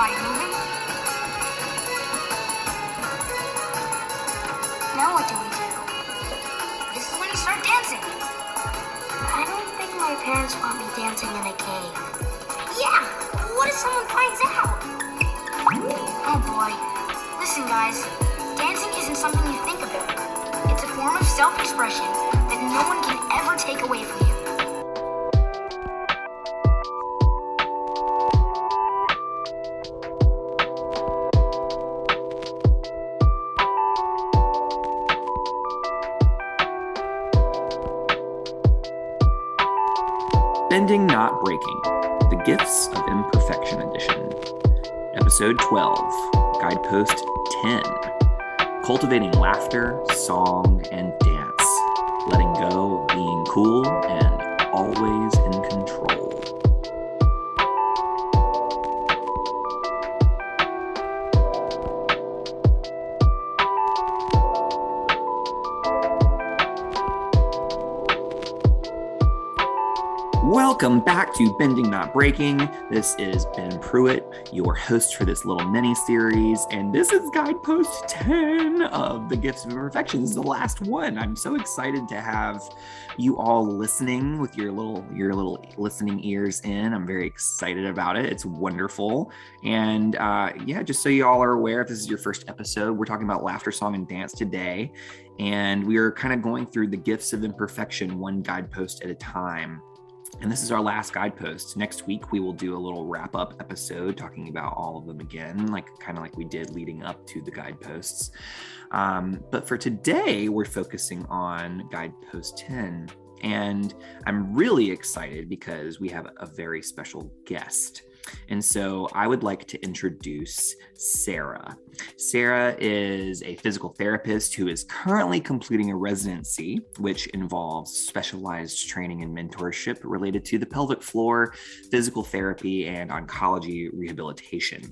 body moving. Now what do we do? This is when you start dancing. I don't think my parents want me dancing in a cave. Yeah, what if someone finds out? Oh boy. Listen guys, dancing isn't something you think about. It's a form of self-expression that no one can ever take away from you. Bending, Not Breaking, The Gifts of Imperfection Edition. Episode 12, Guidepost 10, Cultivating Laughter, Song, and Dance, Letting Go of Being Cool and Always in Control. Welcome back to Bending Not Breaking. This is Ben Pruitt, your host for this little mini-series, and this is Guidepost 10 of The Gifts of Imperfection. This is the last one. I'm so excited to have you all listening with your little listening ears in. I'm very excited about it. It's wonderful. And just so you all are aware, if this is your first episode, we're talking about laughter, song, and dance today. And we are kind of going through the gifts of imperfection, one guidepost at a time. And this is our last guidepost. Next week, we will do a little wrap-up episode talking about all of them again, kind of like we did leading up to the guideposts. But for today, we're focusing on Guidepost 10. And I'm really excited because we have a very special guest. And so I would like to introduce Sarah. Sarah is a physical therapist who is currently completing a residency, which involves specialized training and mentorship related to the pelvic floor, physical therapy, and oncology rehabilitation.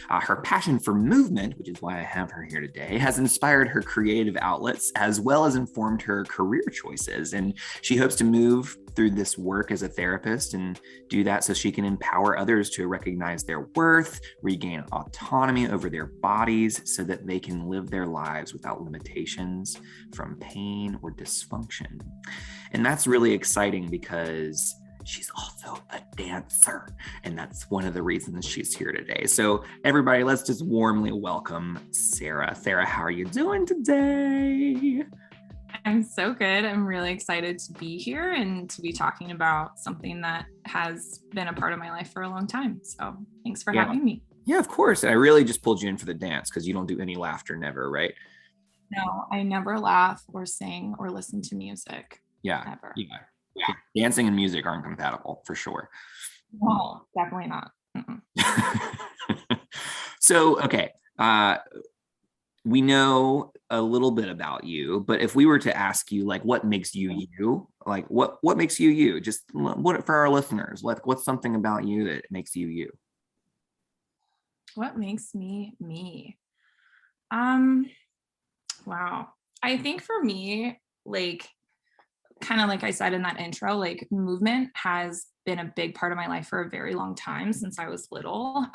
Her passion for movement, which is why I have her here today, has inspired her creative outlets as well as informed her career choices. And she hopes to move through this work as a therapist and do that so she can empower others to recognize their worth, regain autonomy over their bodies so that they can live their lives without limitations from pain or dysfunction. And that's really exciting because she's also a dancer, and that's one of the reasons she's here today. So everybody, let's just warmly welcome Sarah. Sarah, how are you doing today? I'm so good. I'm really excited to be here and to be talking about something that has been a part of my life for a long time. So thanks for having me. Yeah, of course. I really just pulled you in for the dance because you don't do any laughter, never, right? No, I never laugh or sing or listen to music. Yeah. Ever. Yeah. Dancing and music aren't compatible for sure. No, definitely not. So, okay. We know a little bit about you, but if we were to ask you, what makes you you? What makes you you? Just what for our listeners? What's something about you that makes you you? What makes me me? Wow. I think for me, kind of like I said in that intro, movement has been a big part of my life for a very long time since I was little.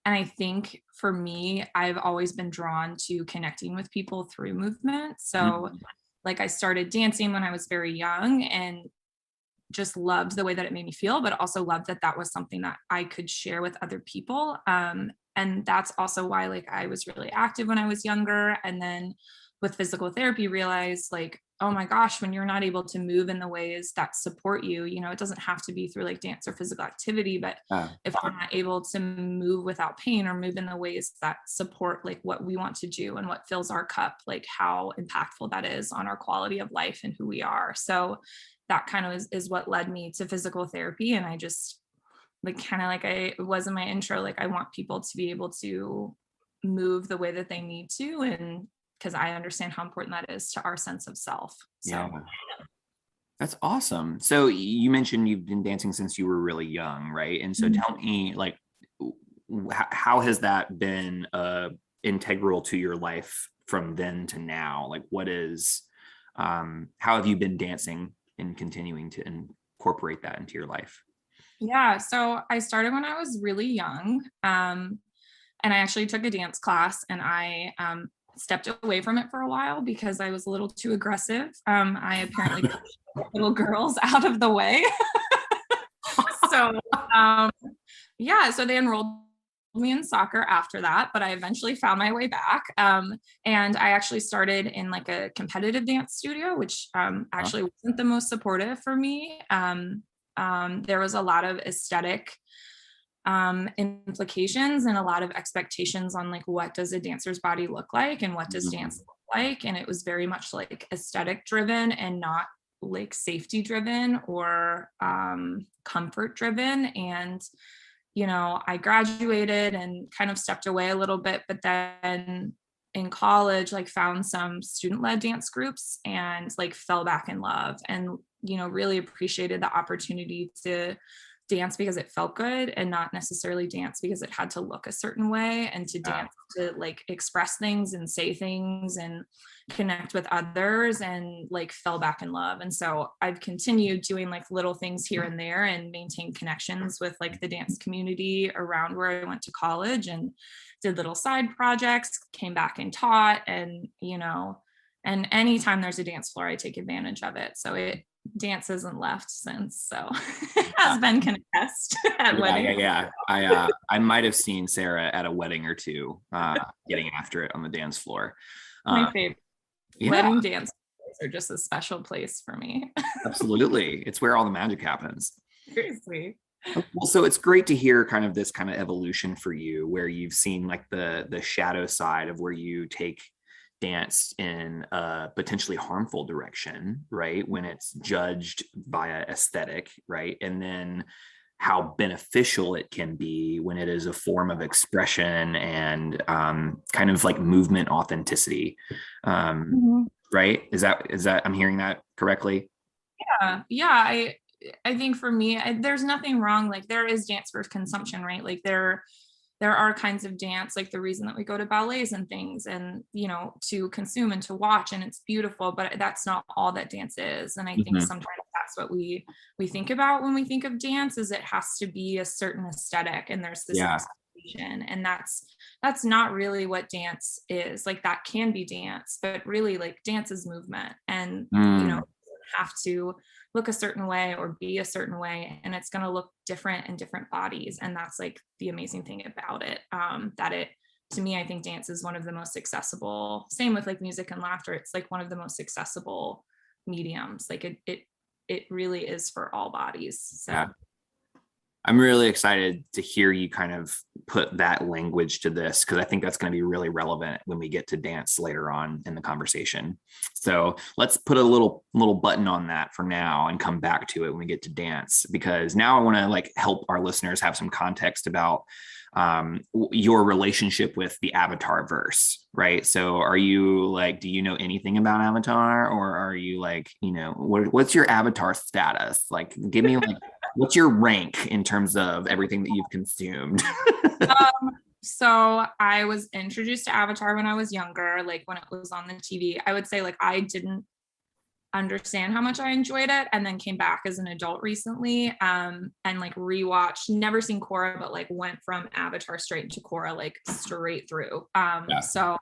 And I think for me, I've always been drawn to connecting with people through movement. So I started dancing when I was very young and just loved the way that it made me feel, but also loved that that was something that I could share with other people. And that's also why I was really active when I was younger. And then with physical therapy, realized oh my gosh, when you're not able to move in the ways that support you, it doesn't have to be through dance or physical activity, but if we're not able to move without pain or move in the ways that support what we want to do and what fills our cup, how impactful that is on our quality of life and who we are. So that kind of is what led me to physical therapy. And I just I was in my intro, I want people to be able to move the way that they need to, and because I understand how important that is to our sense of self. So yeah. That's awesome. So you mentioned you've been dancing since you were really young, right? And so tell me, how has that been integral to your life from then to now? How have you been dancing and continuing to incorporate that into your life? Yeah, so I started when I was really young. And I actually took a dance class, and I stepped away from it for a while because I was a little too aggressive. I apparently pushed little girls out of the way. So um, yeah, so they enrolled me in soccer after that, but I eventually found my way back. And I actually started in like a competitive dance studio, which actually wasn't the most supportive for me. There was a lot of aesthetic implications and a lot of expectations on like what does a dancer's body look like and what does dance look like, and it was very much like aesthetic driven and not like safety driven or comfort driven. And I graduated and kind of stepped away a little bit, but then in college like found some student-led dance groups and like fell back in love, and really appreciated the opportunity to dance because it felt good and not necessarily dance because it had to look a certain way, and to dance to like express things and say things and connect with others, and like fell back in love. And so I've continued doing like little things here and there and maintained connections with like the dance community around where I went to college, and did little side projects, came back and taught, and and anytime there's a dance floor I take advantage of it. So dance hasn't left since, so has been contest at weddings. Yeah. I might have seen Sarah at a wedding or two, getting after it on the dance floor. My favorite. Wedding dance are just a special place for me. Absolutely, it's where all the magic happens. Seriously. Well, so it's great to hear kind of this kind of evolution for you, where you've seen like the shadow side of where you take dance in a potentially harmful direction, right? When it's judged via aesthetic, right? And then how beneficial it can be when it is a form of expression and kind of like movement authenticity. Right? Is that I'm hearing that correctly? Yeah. I think for me, there's nothing wrong. Like there is dance for consumption, right? Like there are kinds of dance, like the reason that we go to ballets and things, and to consume and to watch, and it's beautiful, but that's not all that dance is. And I think sometimes that's what we think about when we think of dance, is it has to be a certain aesthetic, and there's this expectation, and that's not really what dance is. Like that can be dance, but really like dance is movement, and have to look a certain way or be a certain way, and it's going to look different in different bodies. And that's like the amazing thing about it, that it, to me, I think dance is one of the most accessible, same with like music and laughter, it's like one of the most accessible mediums. Like it really is for all bodies. So I'm really excited to hear you kind of put that language to this, because I think that's going to be really relevant when we get to dance later on in the conversation. So let's put a little button on that for now and come back to it when we get to dance, because now I want to like help our listeners have some context about your relationship with the Avatar verse, right? So are you like, do you know anything about Avatar, or are you like, what's your Avatar status? Like, give me like, what's your rank in terms of everything that you've consumed? So I was introduced to Avatar when I was younger, like when it was on the TV. I would say like I didn't understand how much I enjoyed it, and then came back as an adult recently, and like rewatched, never seen Korra, but like went from Avatar straight into Korra, like straight through. So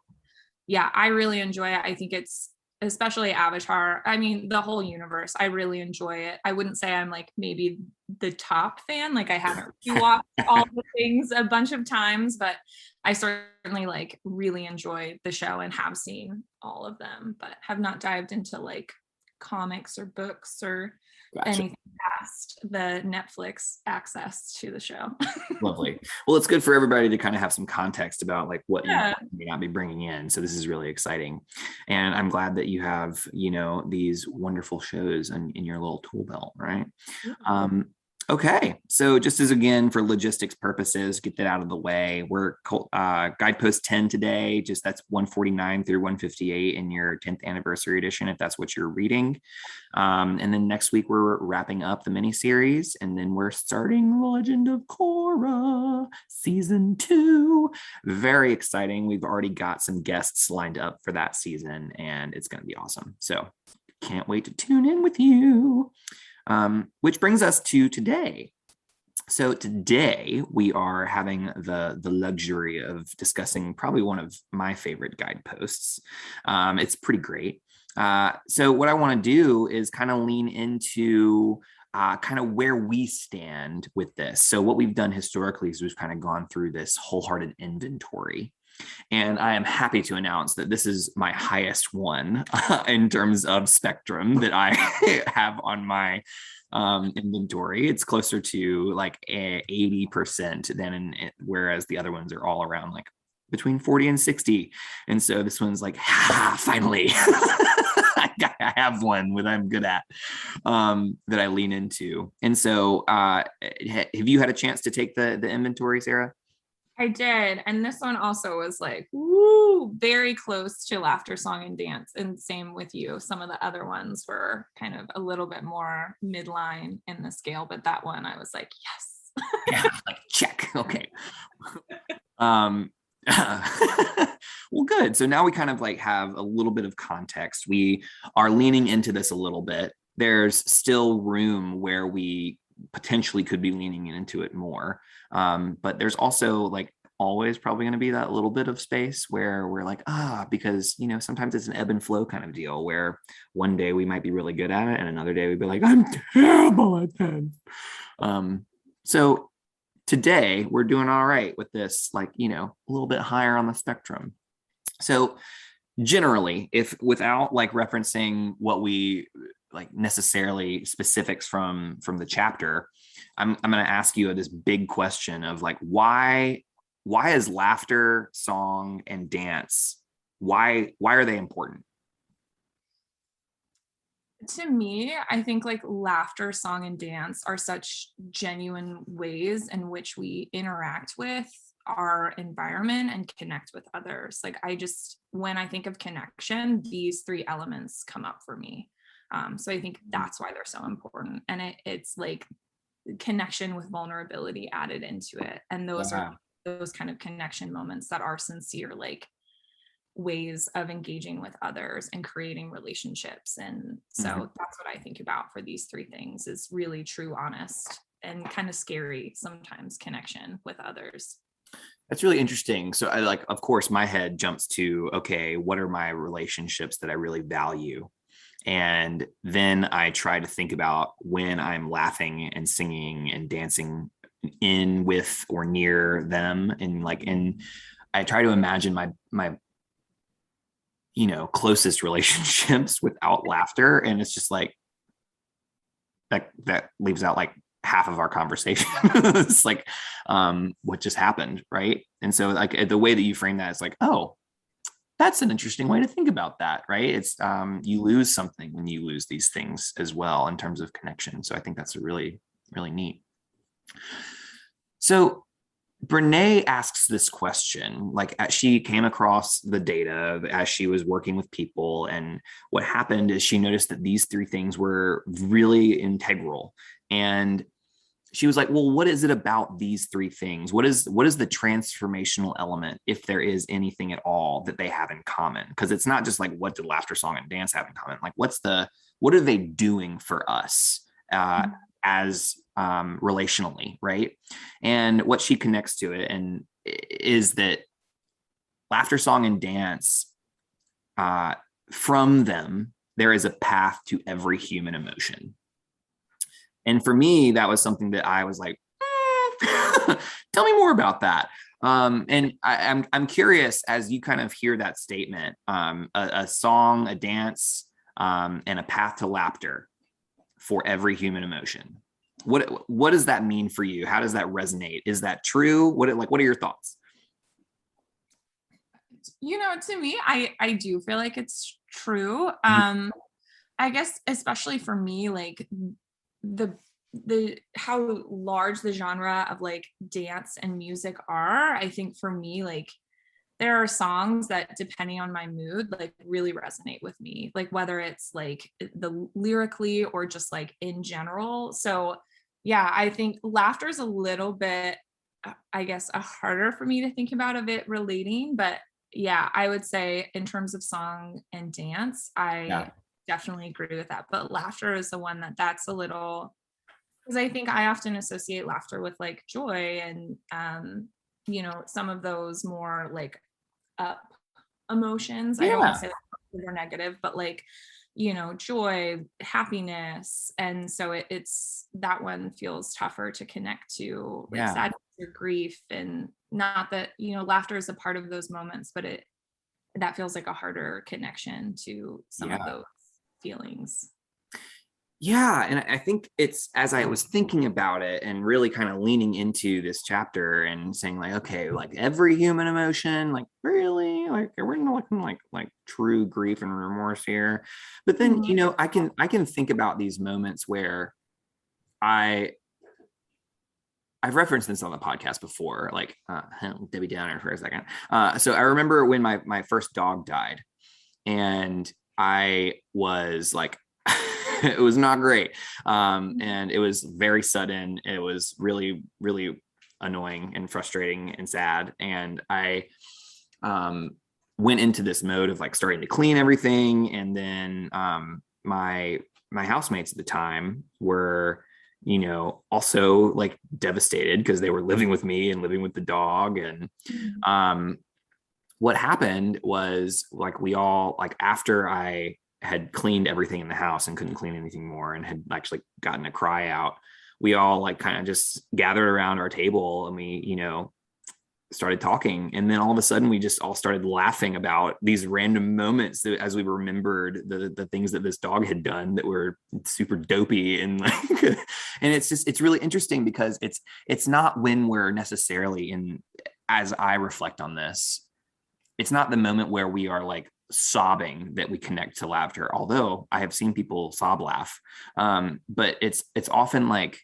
yeah, I really enjoy it. I think it's, especially Avatar, I mean the whole universe, I really enjoy it. I wouldn't say I'm like maybe the top fan, like I haven't rewatched all the things a bunch of times, but I certainly like really enjoy the show and have seen all of them, but have not dived into like comics or books or anything past the Netflix access to the show. Lovely. Well, it's good for everybody to kind of have some context about like what you may not be bringing in. So this is really exciting, and I'm glad that you have these wonderful shows in your little tool belt, right? Okay, so just as again for logistics purposes, get that out of the way. We're Guidepost 10 today. Just that's 149 through 158 in your 10th anniversary edition, if that's what you're reading. And then next week we're wrapping up the miniseries, and then we're starting The Legend of Korra season 2. Very exciting. We've already got some guests lined up for that season, and it's going to be awesome. So can't wait to tune in with you. Which brings us to today. So today we are having the luxury of discussing probably one of my favorite guideposts. It's pretty great. So what I want to do is kind of lean into kind of where we stand with this. So what we've done historically is we've kind of gone through this wholehearted inventory. And I am happy to announce that this is my highest one in terms of spectrum that I have on my inventory. It's closer to like 80% than whereas the other ones are all around like between 40 and 60. And so this one's like, finally, I have one that I'm good at, that I lean into. And so have you had a chance to take the inventory, Sarah? I did. And this one also was like, woo, very close to laughter, song, and dance. And same with you. Some of the other ones were kind of a little bit more midline in the scale, but that one I was like, yes. Yeah, like check. Okay. Well, good. So now we kind of like have a little bit of context. We are leaning into this a little bit. There's still room where we potentially could be leaning into it more. But there's also like always probably going to be that little bit of space where we're like, because, sometimes it's an ebb and flow kind of deal where one day we might be really good at it and another day we'd be like, I'm terrible at that. So today we're doing all right with this, like, a little bit higher on the spectrum. So generally, if without like referencing what we like necessarily specifics from the chapter, I'm going to ask you this big question of like, why is laughter, song, and dance, why are they important? To me, I think like laughter, song, and dance are such genuine ways in which we interact with our environment and connect with others. Like when I think of connection, these three elements come up for me. So I think that's why they're so important. And it's like connection with vulnerability added into it. And those are those kind of connection moments that are sincere, like ways of engaging with others and creating relationships. And so that's what I think about for these three things is really true, honest, and kind of scary sometimes connection with others. That's really interesting. So I like, of course, my head jumps to, okay, what are my relationships that I really value? And then I try to think about when I'm laughing and singing and dancing in with or near them. And I try to imagine my closest relationships without laughter. And it's just like, that leaves out like half of our conversation. It's like, what just happened, right? And so like the way that you frame that is like, oh, that's an interesting way to think about that, right? It's you lose something when you lose these things as well in terms of connection. So I think that's a really, really neat. So Brene asks this question, like she came across the data as she was working with people. And what happened is she noticed that these three things were really integral. And she was like, well, what is it about these three things? What is the transformational element, if there is anything at all that they have in common? Because it's not just like, what did laughter, song, and dance have in common? Like, what are they doing for us as relationally, right? And what she connects to it and is that laughter, song, and dance, from them, there is a path to every human emotion. And for me, that was something that I was like, tell me more about that. And I'm curious, as you kind of hear that statement, a song, a dance, and a path to laughter for every human emotion. What does that mean for you? How does that resonate? Is that true? What are your thoughts? To me, I do feel like it's true. I guess especially for me, like the how large the genre of like dance and music are. I think for me, like there are songs that, depending on my mood, like really resonate with me, like whether it's like the lyrically or just like in general. So yeah, I think laughter is a little bit, I guess, harder for me to think about of it relating, but yeah, I would say in terms of song and dance, I definitely agree with that. But laughter is the one that's a little Because I think I often associate laughter with like joy and, some of those more like up emotions. I don't want Yeah. to say like they're negative, but like, joy, happiness. And so it's that one feels tougher to connect to, like Yeah. sadness or grief. And not that, laughter is a part of those moments, but that feels like a harder connection to some of Yeah. those feelings. Yeah, and I think it's, as I was thinking about it and really kind of leaning into this chapter and saying like, okay, like every human emotion, like really, like we're not looking like true grief and remorse here. But then, I can think about these moments where I I've referenced this on the podcast before, like Debbie Downer for a second. So I remember when my first dog died, and I was like, it was not great. And it was very sudden. It was really, really annoying and frustrating and sad. And I went into this mode of like starting to clean everything. And then my housemates at the time were, also like devastated because they were living with me and living with the dog. And what happened was like we all, like, after I had cleaned everything in the house and couldn't clean anything more and had actually gotten a cry out, we all like kind of just gathered around our table and we, started talking. And then all of a sudden we just all started laughing about these random moments that, as we remembered the things that this dog had done that were super dopey and like, and it's really interesting because it's not when we're necessarily in, as I reflect on this, it's not the moment where we are like sobbing that we connect to laughter, although I have seen people sob laugh. But it's often like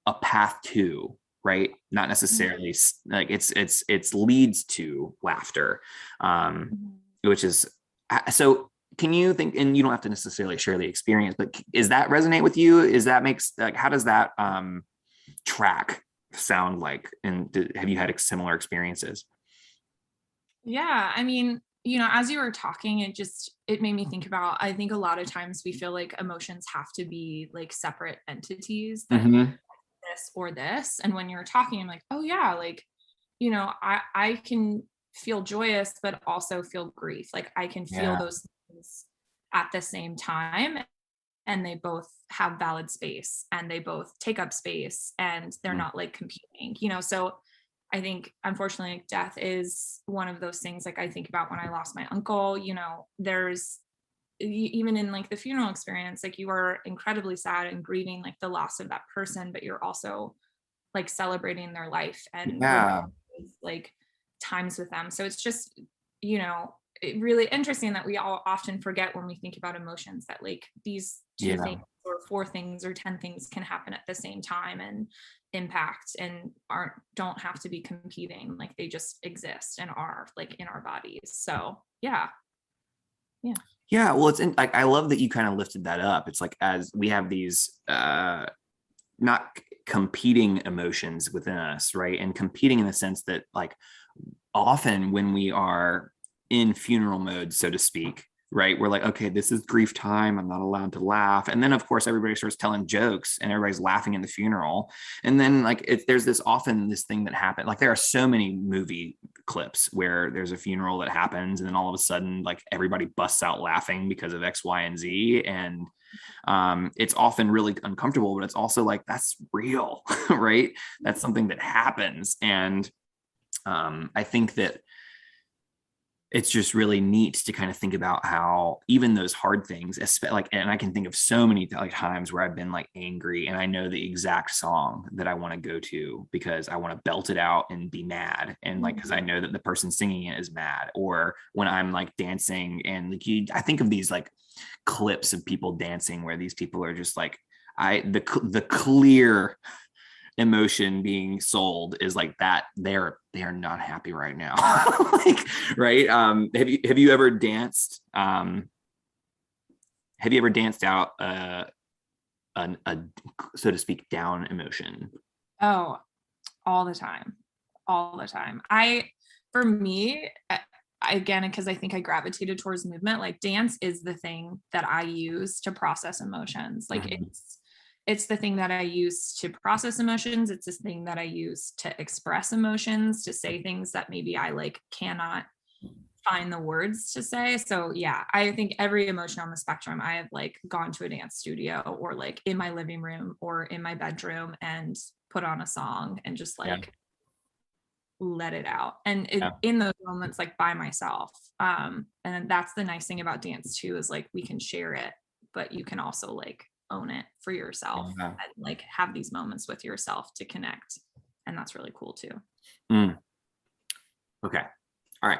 a path to, right, not necessarily like it's leads to laughter, which is, so can you think, and you don't have to necessarily share the experience, but is that resonate with you? Is that makes, like, how does that track sound like, and have you had similar experiences? Yeah, I mean, as you were talking, it made me think about, I think a lot of times we feel like emotions have to be like separate entities that this or this. And when you're talking, I'm like, oh yeah, like, I can feel joyous, but also feel grief. Like I can feel Yeah. those things at the same time. And they both have valid space and they both take up space and they're not like competing, so I think unfortunately death is one of those things, like I think about when I lost my uncle, there's even in like the funeral experience, like you are incredibly sad and grieving like the loss of that person, but you're also like celebrating their life and Yeah. like times with them. So it's just, really interesting that we all often forget when we think about emotions that like these two things or four things or 10 things can happen at the same time and impact and don't have to be competing. Like they just exist and are like in our bodies. So yeah. Well, it's like, I love that you kind of lifted that up. It's like, as we have these not competing emotions within us, right? And competing in the sense that, like, often when we are in funeral mode, so to speak, right, we're like, okay, this is grief time, I'm not allowed to laugh. And then of course everybody starts telling jokes and everybody's laughing in the funeral. And then like there's this often this thing that happened, like there are so many movie clips where there's a funeral that happens and then all of a sudden like everybody busts out laughing because of X, Y, and Z. And it's often really uncomfortable, but it's also like, that's real. Right, that's something that happens. And I think that it's just really neat to kind of think about how even those hard things, like, and I can think of so many like times where I've been like angry and I know the exact song that I want to go to because I want to belt it out and be mad. And like, cause I know that the person singing it is mad. Or when I'm like dancing and like, I think of these like clips of people dancing where these people are just like, the clear emotion being sold is like that they are not happy right now. Like, right, have you ever danced out a so to speak down emotion? Oh, all the time. For me, again, because I think I gravitated towards movement, like dance is the thing that I use to process emotions. Like it's the thing that I use to process emotions. It's this thing that I use to express emotions, to say things that maybe I like cannot find the words to say. So yeah, I think every emotion on the spectrum, I have like gone to a dance studio or like in my living room or in my bedroom and put on a song and just like let it out. And in those moments, like by myself. And that's the nice thing about dance too, is like we can share it, but you can also like own it for yourself and like have these moments with yourself to connect. And that's really cool too. Okay. All right.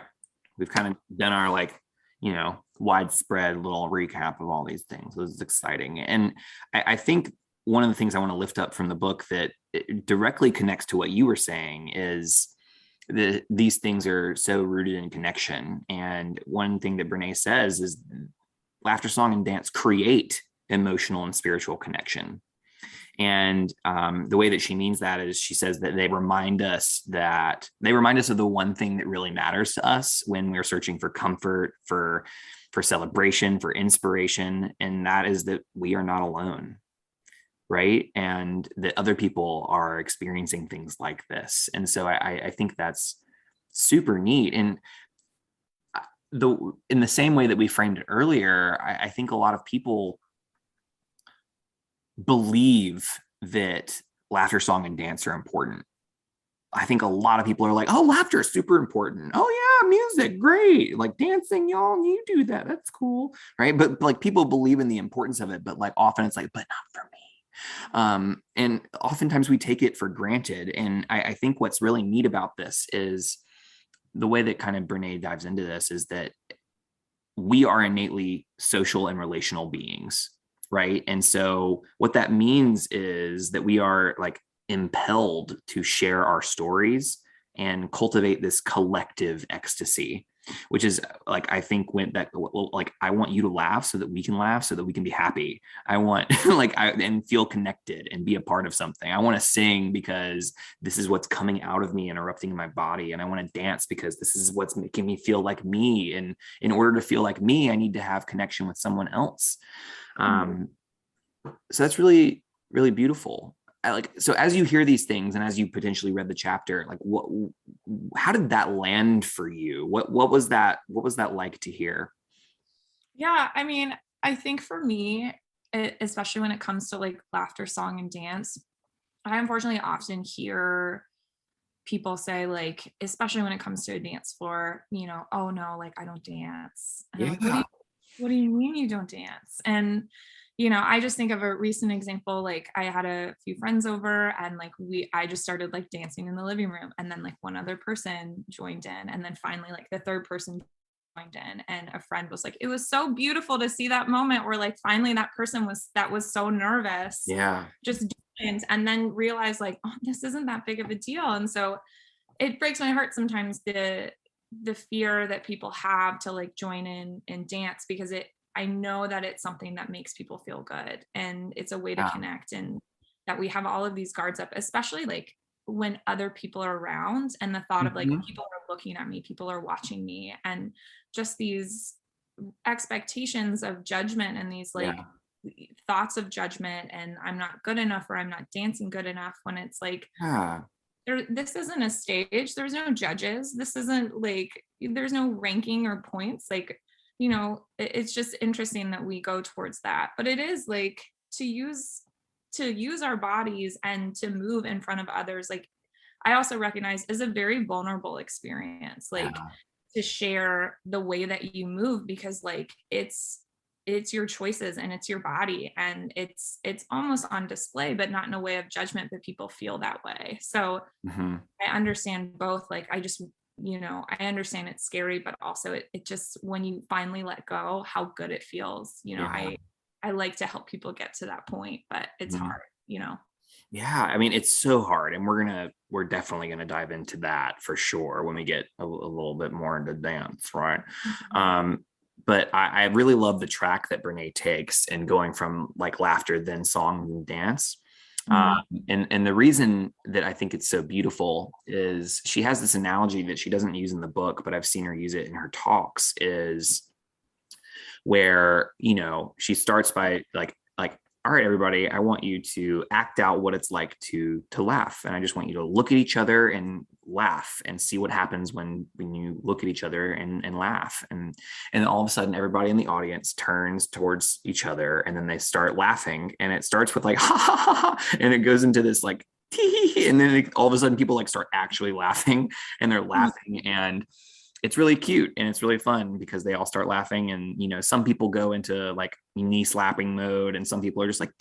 We've kind of done our like, you know, widespread little recap of all these things. This is exciting. And I think one of the things I want to lift up from the book that it directly connects to what you were saying is these things are so rooted in connection. And one thing that Brene says is laughter, song, and dance create emotional and spiritual connection. And the way that she means that is she says that they remind us of the one thing that really matters to us when we're searching for comfort, for celebration, for inspiration. And that is that we are not alone, right? And that other people are experiencing things like this. And so I think that's super neat. And in the same way that we framed it earlier, I think a lot of people believe that laughter, song, and dance are important. I think a lot of people are like, oh, laughter is super important. Oh yeah, music, great. Like dancing, y'all, you do that. That's cool. Right. But like people believe in the importance of it, but like often it's like, but not for me. And oftentimes we take it for granted. And I think what's really neat about this is the way that kind of Brene dives into this is that we are innately social and relational beings. Right. And so what that means is that we are like impelled to share our stories and cultivate this collective ecstasy, which is like, I think when that, like, I want you to laugh so that we can laugh, so that we can be happy. I want and feel connected and be a part of something. I want to sing because this is what's coming out of me and erupting in my body. And I want to dance because this is what's making me feel like me. And in order to feel like me, I need to have connection with someone else. So that's really, really beautiful. So as you hear these things and as you potentially read the chapter, like how did that land for you? What was that like to hear? Yeah. I mean, I think for me, especially when it comes to like laughter, song, and dance, I unfortunately often hear people say, like, especially when it comes to a dance floor, you know, oh no, like I don't dance. And I'm like, what do you mean you don't dance? And you know, I just think of a recent example. Like I had a few friends over and like I just started like dancing in the living room, and then like one other person joined in, and then finally like the third person joined in, and a friend was like, it was so beautiful to see that moment where like finally that person that was so nervous just joined, and then realized like, oh, this isn't that big of a deal. And so it breaks my heart sometimes the fear that people have to like join in and dance, because I know that it's something that makes people feel good, and it's a way to connect, and that we have all of these guards up, especially like when other people are around, and the thought of like people are looking at me, people are watching me, and just these expectations of judgment and these like thoughts of judgment, and I'm not good enough or I'm not dancing good enough, when it's like this isn't a stage, there's no judges, this isn't like there's no ranking or points, like, you know, it's just interesting that we go towards that. But it is like to use our bodies and to move in front of others, like I also recognize is a very vulnerable experience, like to share the way that you move, because like it's your choices and it's your body, and it's almost on display, but not in a way of judgment, but people feel that way. So I understand both. Like I just, you know, I understand it's scary, but also it just, when you finally let go, how good it feels. You know, I like to help people get to that point, but it's hard, you know? Yeah. I mean, it's so hard, and we're definitely going to dive into that for sure when we get a little bit more into dance. Right. But I really love the track that Brene takes in going from like laughter, then song, and dance. And the reason that I think it's so beautiful is she has this analogy that she doesn't use in the book, but I've seen her use it in her talks, is where, you know, she starts by like all right, everybody, I want you to act out what it's like to laugh. And I just want you to look at each other and laugh and see what happens when you look at each other and laugh. And all of a sudden, everybody in the audience turns towards each other and then they start laughing. And it starts with like, ha, ha, ha, ha, and it goes into this like, tee, and then all of a sudden people like start actually laughing and they're laughing. And it's really cute and it's really fun because they all start laughing, and some people go into like knee slapping mode and some people are just like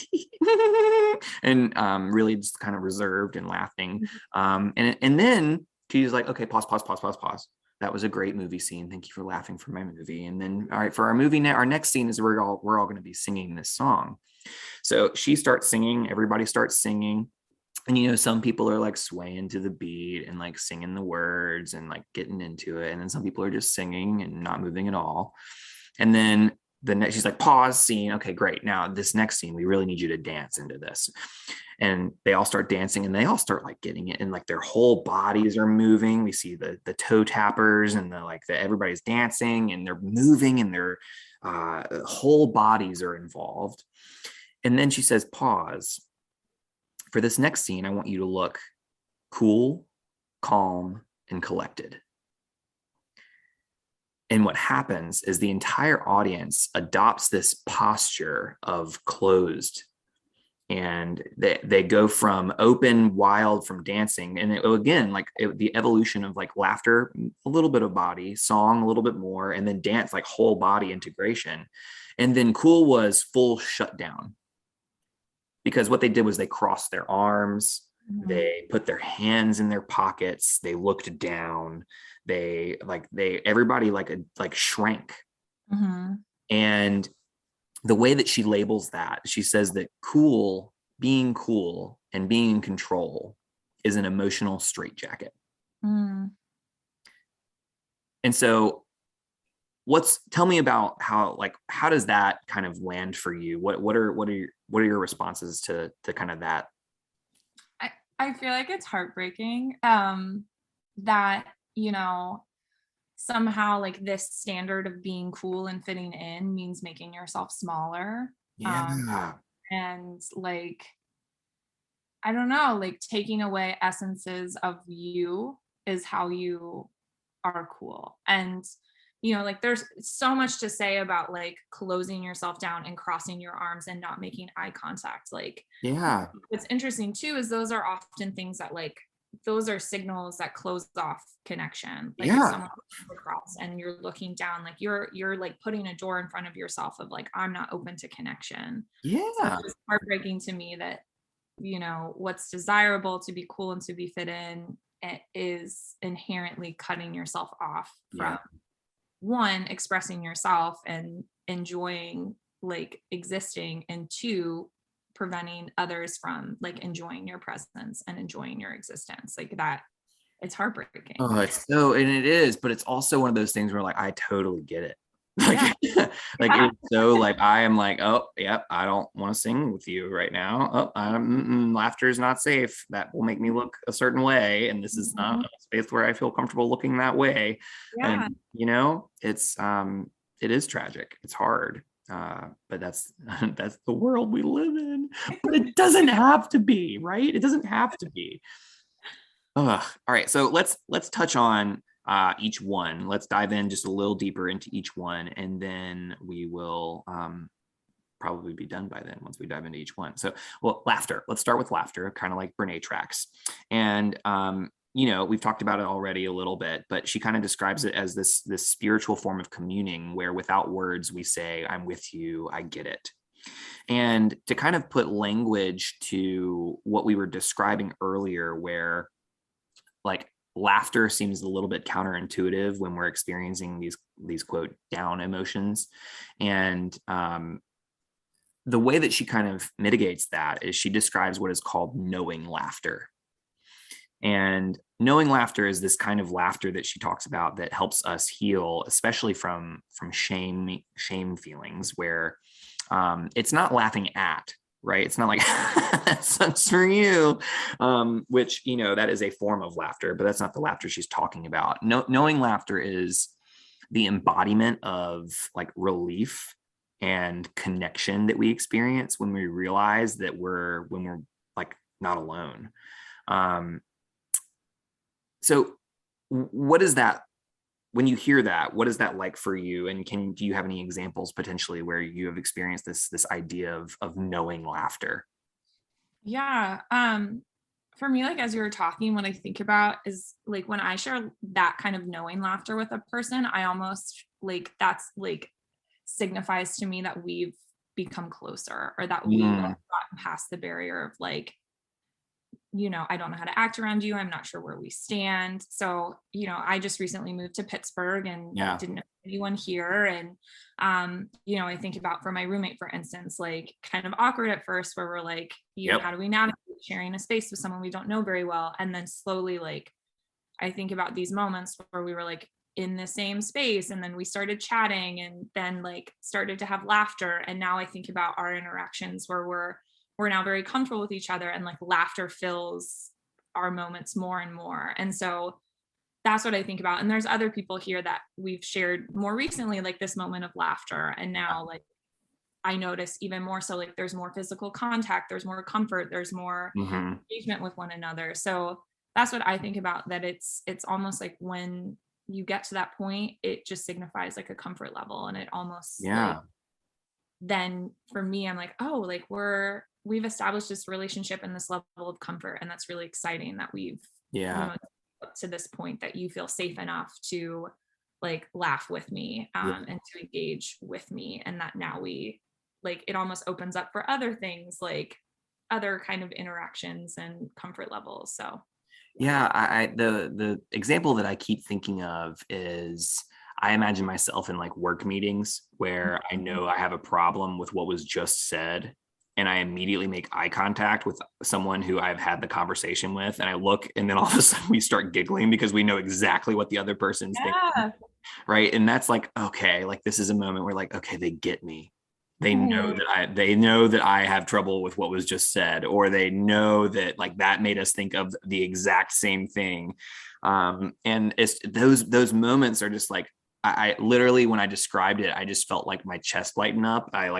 and really just kind of reserved and laughing, and then she's like, okay, pause. That was a great movie scene, thank you for laughing for my movie. And then, all right, for our movie our next scene is we're all going to be singing this song. So she starts singing, everybody starts singing. And some people are like swaying to the beat and like singing the words and like getting into it, and then some people are just singing and not moving at all. And then she's like, pause scene, okay, great, now this next scene we really need you to dance into this. And they all start dancing and they all start like getting it, and like their whole bodies are moving. We see the toe tappers and everybody's dancing and they're moving and their whole bodies are involved. And then she says, pause. For this next scene, I want you to look cool, calm, and collected. And what happens is the entire audience adopts this posture of closed. And they go from open, wild, from dancing. And the evolution of like laughter, a little bit of body, song, a little bit more, and then dance, like whole body integration. And then cool was full shutdown. Because what they did was they crossed their arms, they put their hands in their pockets, they looked down, everybody shrank. And the way that she labels that, she says that being cool and being in control is an emotional straitjacket. And so tell me about how does that kind of land for you? What are your responses to kind of that? I feel like it's heartbreaking that somehow like this standard of being cool and fitting in means making yourself smaller. And like, I don't know, like taking away essences of you is how you are cool. And like there's so much to say about like closing yourself down and crossing your arms and not making eye contact. Like, what's interesting too is those are often things that like those are signals that close off connection. Like if someone comes across and you're looking down, like you're like putting a door in front of yourself of like, I'm not open to connection. So it's heartbreaking to me that what's desirable to be cool and to be fit in, it is inherently cutting yourself off from one, expressing yourself and enjoying like existing, and two, preventing others from like enjoying your presence and enjoying your existence. Like that, it's heartbreaking. Oh, and it is, but it's also one of those things where like I totally get it. It's so like I am like, oh yep, I don't want to sing with you right now. Laughter is not safe. That will make me look a certain way, and this is not a space where I feel comfortable looking that way. And it's it is tragic. It's hard, but that's the world we live in. But it doesn't have to be, right? It doesn't have to be. All right, so let's touch on each one. Let's dive in just a little deeper into each one, and then we will probably be done by then once we dive into each one. So, laughter. Let's start with laughter, kind of like Brene tracks. And we've talked about it already a little bit, but she kind of describes it as this spiritual form of communing where without words we say, I'm with you, I get it. And to kind of put language to what we were describing earlier, where like laughter seems a little bit counterintuitive when we're experiencing these quote down emotions. And the way that she kind of mitigates that is she describes what is called knowing laughter. And knowing laughter is this kind of laughter that she talks about that helps us heal, especially from shame feelings, where it's not laughing at, right? It's not like that sucks for you, which, that is a form of laughter, but that's not the laughter she's talking about. Knowing laughter is the embodiment of like relief and connection that we experience when we realize that when we're like not alone. So what is that, when you hear that, what is that like for you? And do you have any examples potentially where you have experienced this idea of knowing laughter? Yeah. For me, like as you were talking, what I think about is like when I share that kind of knowing laughter with a person, I almost like that's like signifies to me that we've become closer, or that we've like gotten past the barrier of like, I don't know how to act around you. I'm not sure where we stand. So, I just recently moved to Pittsburgh and didn't know anyone here. And, I think about for my roommate, for instance, like kind of awkward at first where we're like, how do we navigate sharing a space with someone we don't know very well? And then slowly, like, I think about these moments where we were like in the same space and then we started chatting and then like started to have laughter. And now I think about our interactions where we're now very comfortable with each other and like laughter fills our moments more and more. And so that's what I think about. And there's other people here that we've shared more recently, like this moment of laughter. And now like I notice even more so, like there's more physical contact, there's more comfort, there's more engagement with one another. So that's what I think about, that it's almost like when you get to that point, it just signifies like a comfort level. And it almost like, then for me, I'm like, oh, like we've established this relationship and this level of comfort. And that's really exciting that we've, up to this point that you feel safe enough to like laugh with me and to engage with me. And that now we like, it almost opens up for other things, like other kind of interactions and comfort levels. So the example that I keep thinking of is, I imagine myself in like work meetings where I know I have a problem with what was just said, and I immediately make eye contact with someone who I've had the conversation with, and I look, and then all of a sudden we start giggling because we know exactly what the other person's thinking, right? And that's like, okay, like this is a moment where like, okay, they get me. They know that I have trouble with what was just said, or they know that like that made us think of the exact same thing. And it's those moments are just like, I literally, when I described it, I just felt like my chest lighten up. I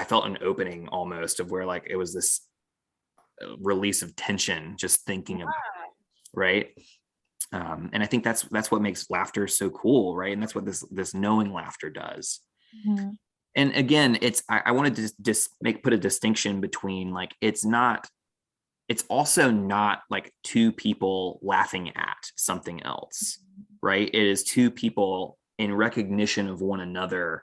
felt an opening almost of where like it was this release of tension just thinking about it, right? And I think that's what makes laughter so cool, right? And that's what this knowing laughter does. And again, I wanted to just put a distinction between like, it's also not like two people laughing at something else, right? It is two people in recognition of one another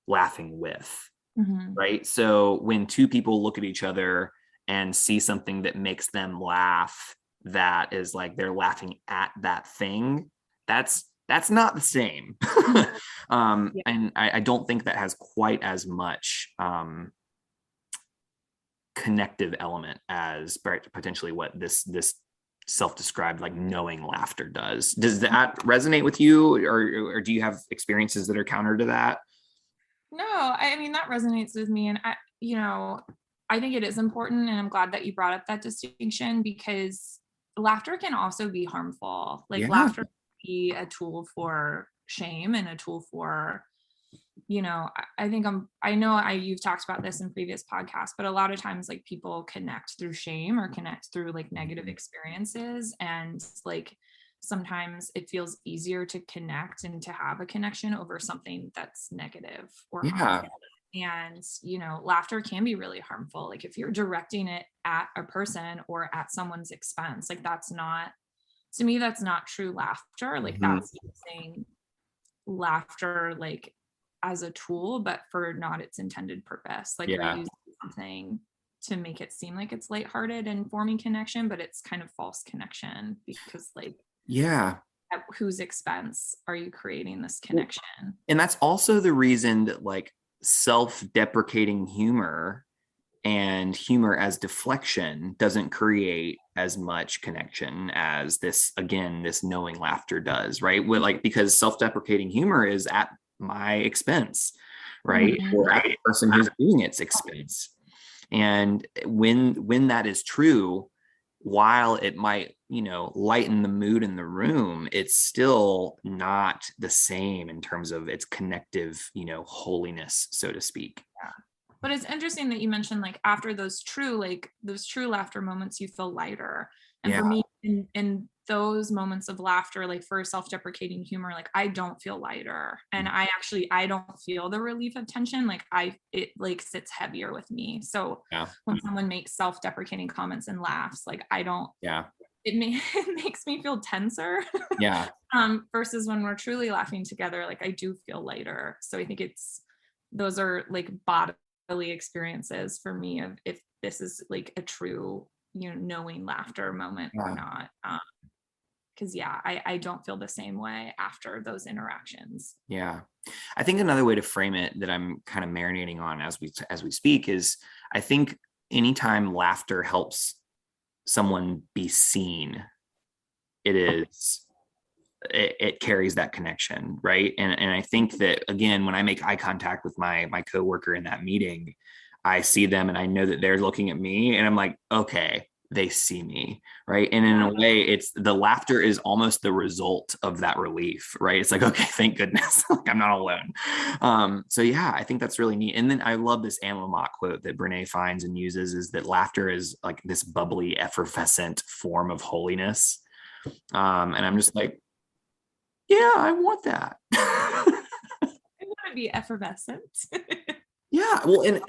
laughing with, right? So when two people look at each other and see something that makes them laugh, that is like they're laughing at that thing, that's not the same. And I don't think that has quite as much connective element as potentially what this self-described like knowing laughter does. Does that resonate with you, or do you have experiences that are counter to that? No, I mean, that resonates with me. And I think it is important, and I'm glad that you brought up that distinction, because laughter can also be harmful. Like laughter can be a tool for shame and a tool for, I know you've talked about this in previous podcasts, but a lot of times like people connect through shame or connect through like negative experiences. And like, sometimes it feels easier to connect and to have a connection over something that's negative or harmful. And, laughter can be really harmful. Like if you're directing it at a person or at someone's expense, like that's not true laughter. Like that's using laughter like as a tool, but for not its intended purpose. Like you're using something to make it seem like it's lighthearted and forming connection, but it's kind of false connection, because like, at whose expense are you creating this connection? And that's also the reason that like self-deprecating humor and humor as deflection doesn't create as much connection as this knowing laughter does, right? Because self-deprecating humor is at my expense, right? Or at the person who's doing its expense. And when that is true, while it might, lighten the mood in the room, it's still not the same in terms of its connective, holiness, so to speak. Yeah. But it's interesting that you mentioned like after those true laughter moments, you feel lighter. And for me, in those moments of laughter, like for self-deprecating humor, like I don't feel lighter. And I don't feel the relief of tension. Like it like sits heavier with me. So when someone makes self-deprecating comments and laughs, like I don't, it makes me feel tenser. Versus when we're truly laughing together, like I do feel lighter. So I think those are like bodily experiences for me of if this is like a true, knowing laughter moment or not. Because I don't feel the same way after those interactions. Yeah. I think another way to frame it that I'm kind of marinating on as we speak is, I think anytime laughter helps someone be seen, it carries that connection, right? And I think that, again, when I make eye contact with my coworker in that meeting, I see them and I know that they're looking at me, and I'm like, okay, they see me, right? And in a way, it's the laughter is almost the result of that relief, right? It's like, okay, thank goodness, like I'm not alone. So yeah, I think that's really neat. And then I love this Amlamot quote that Brene finds and uses, is that laughter is like this bubbly, effervescent form of holiness. And I'm just like, yeah, I want that. I want to be effervescent. Yeah. Well, and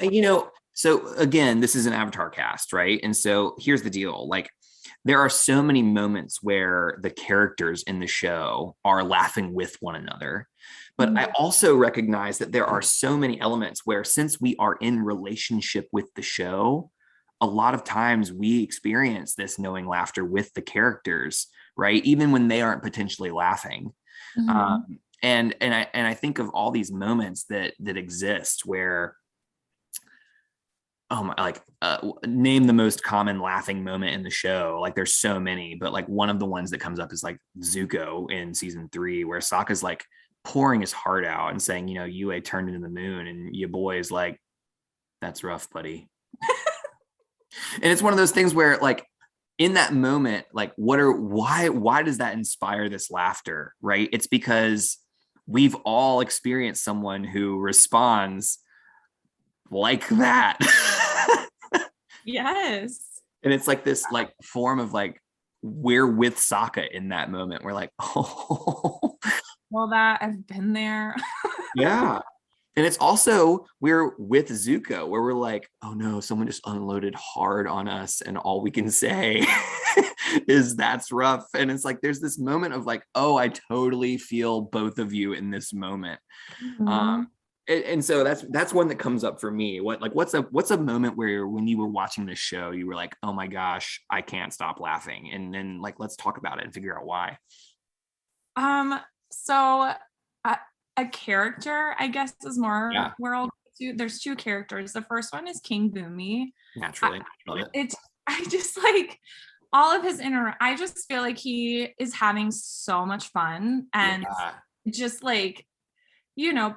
so again, this is an Avatar cast, right? And so here's the deal. Like, there are so many moments where the characters in the show are laughing with one another. But I also recognize that there are so many elements where, since we are in relationship with the show, a lot of times we experience this knowing laughter with the characters, right? Even when they aren't potentially laughing. And I think of all these moments that exist where, name the most common laughing moment in the show. Like, there's so many, but like one of the ones that comes up is like Zuko in season 3, where Sokka's like pouring his heart out and saying, Yue turned into the moon, and your boy is like, that's rough, buddy. And it's one of those things where, like, in that moment, like, why does that inspire this laughter, right? It's because we've all experienced someone who responds like that. Yes. And it's like this like form of like, we're with Sokka in that moment. We're like, oh, well, that I've been there. yeah. And it's also, we're with Zuko, where we're like, oh no, someone just unloaded hard on us, and all we can say is that's rough. And it's like, there's this moment of like, oh, I totally feel both of you in this moment. And so that's one that comes up for me. What's a moment where, when you were watching this show, you were like, oh my gosh, I can't stop laughing? And then, like, let's talk about it and figure out why. So a character, I guess, is more where I'll go to. There's 2 characters. The first one is King Boomy. Naturally. I just like all of his I just feel like he is having so much fun, and just like,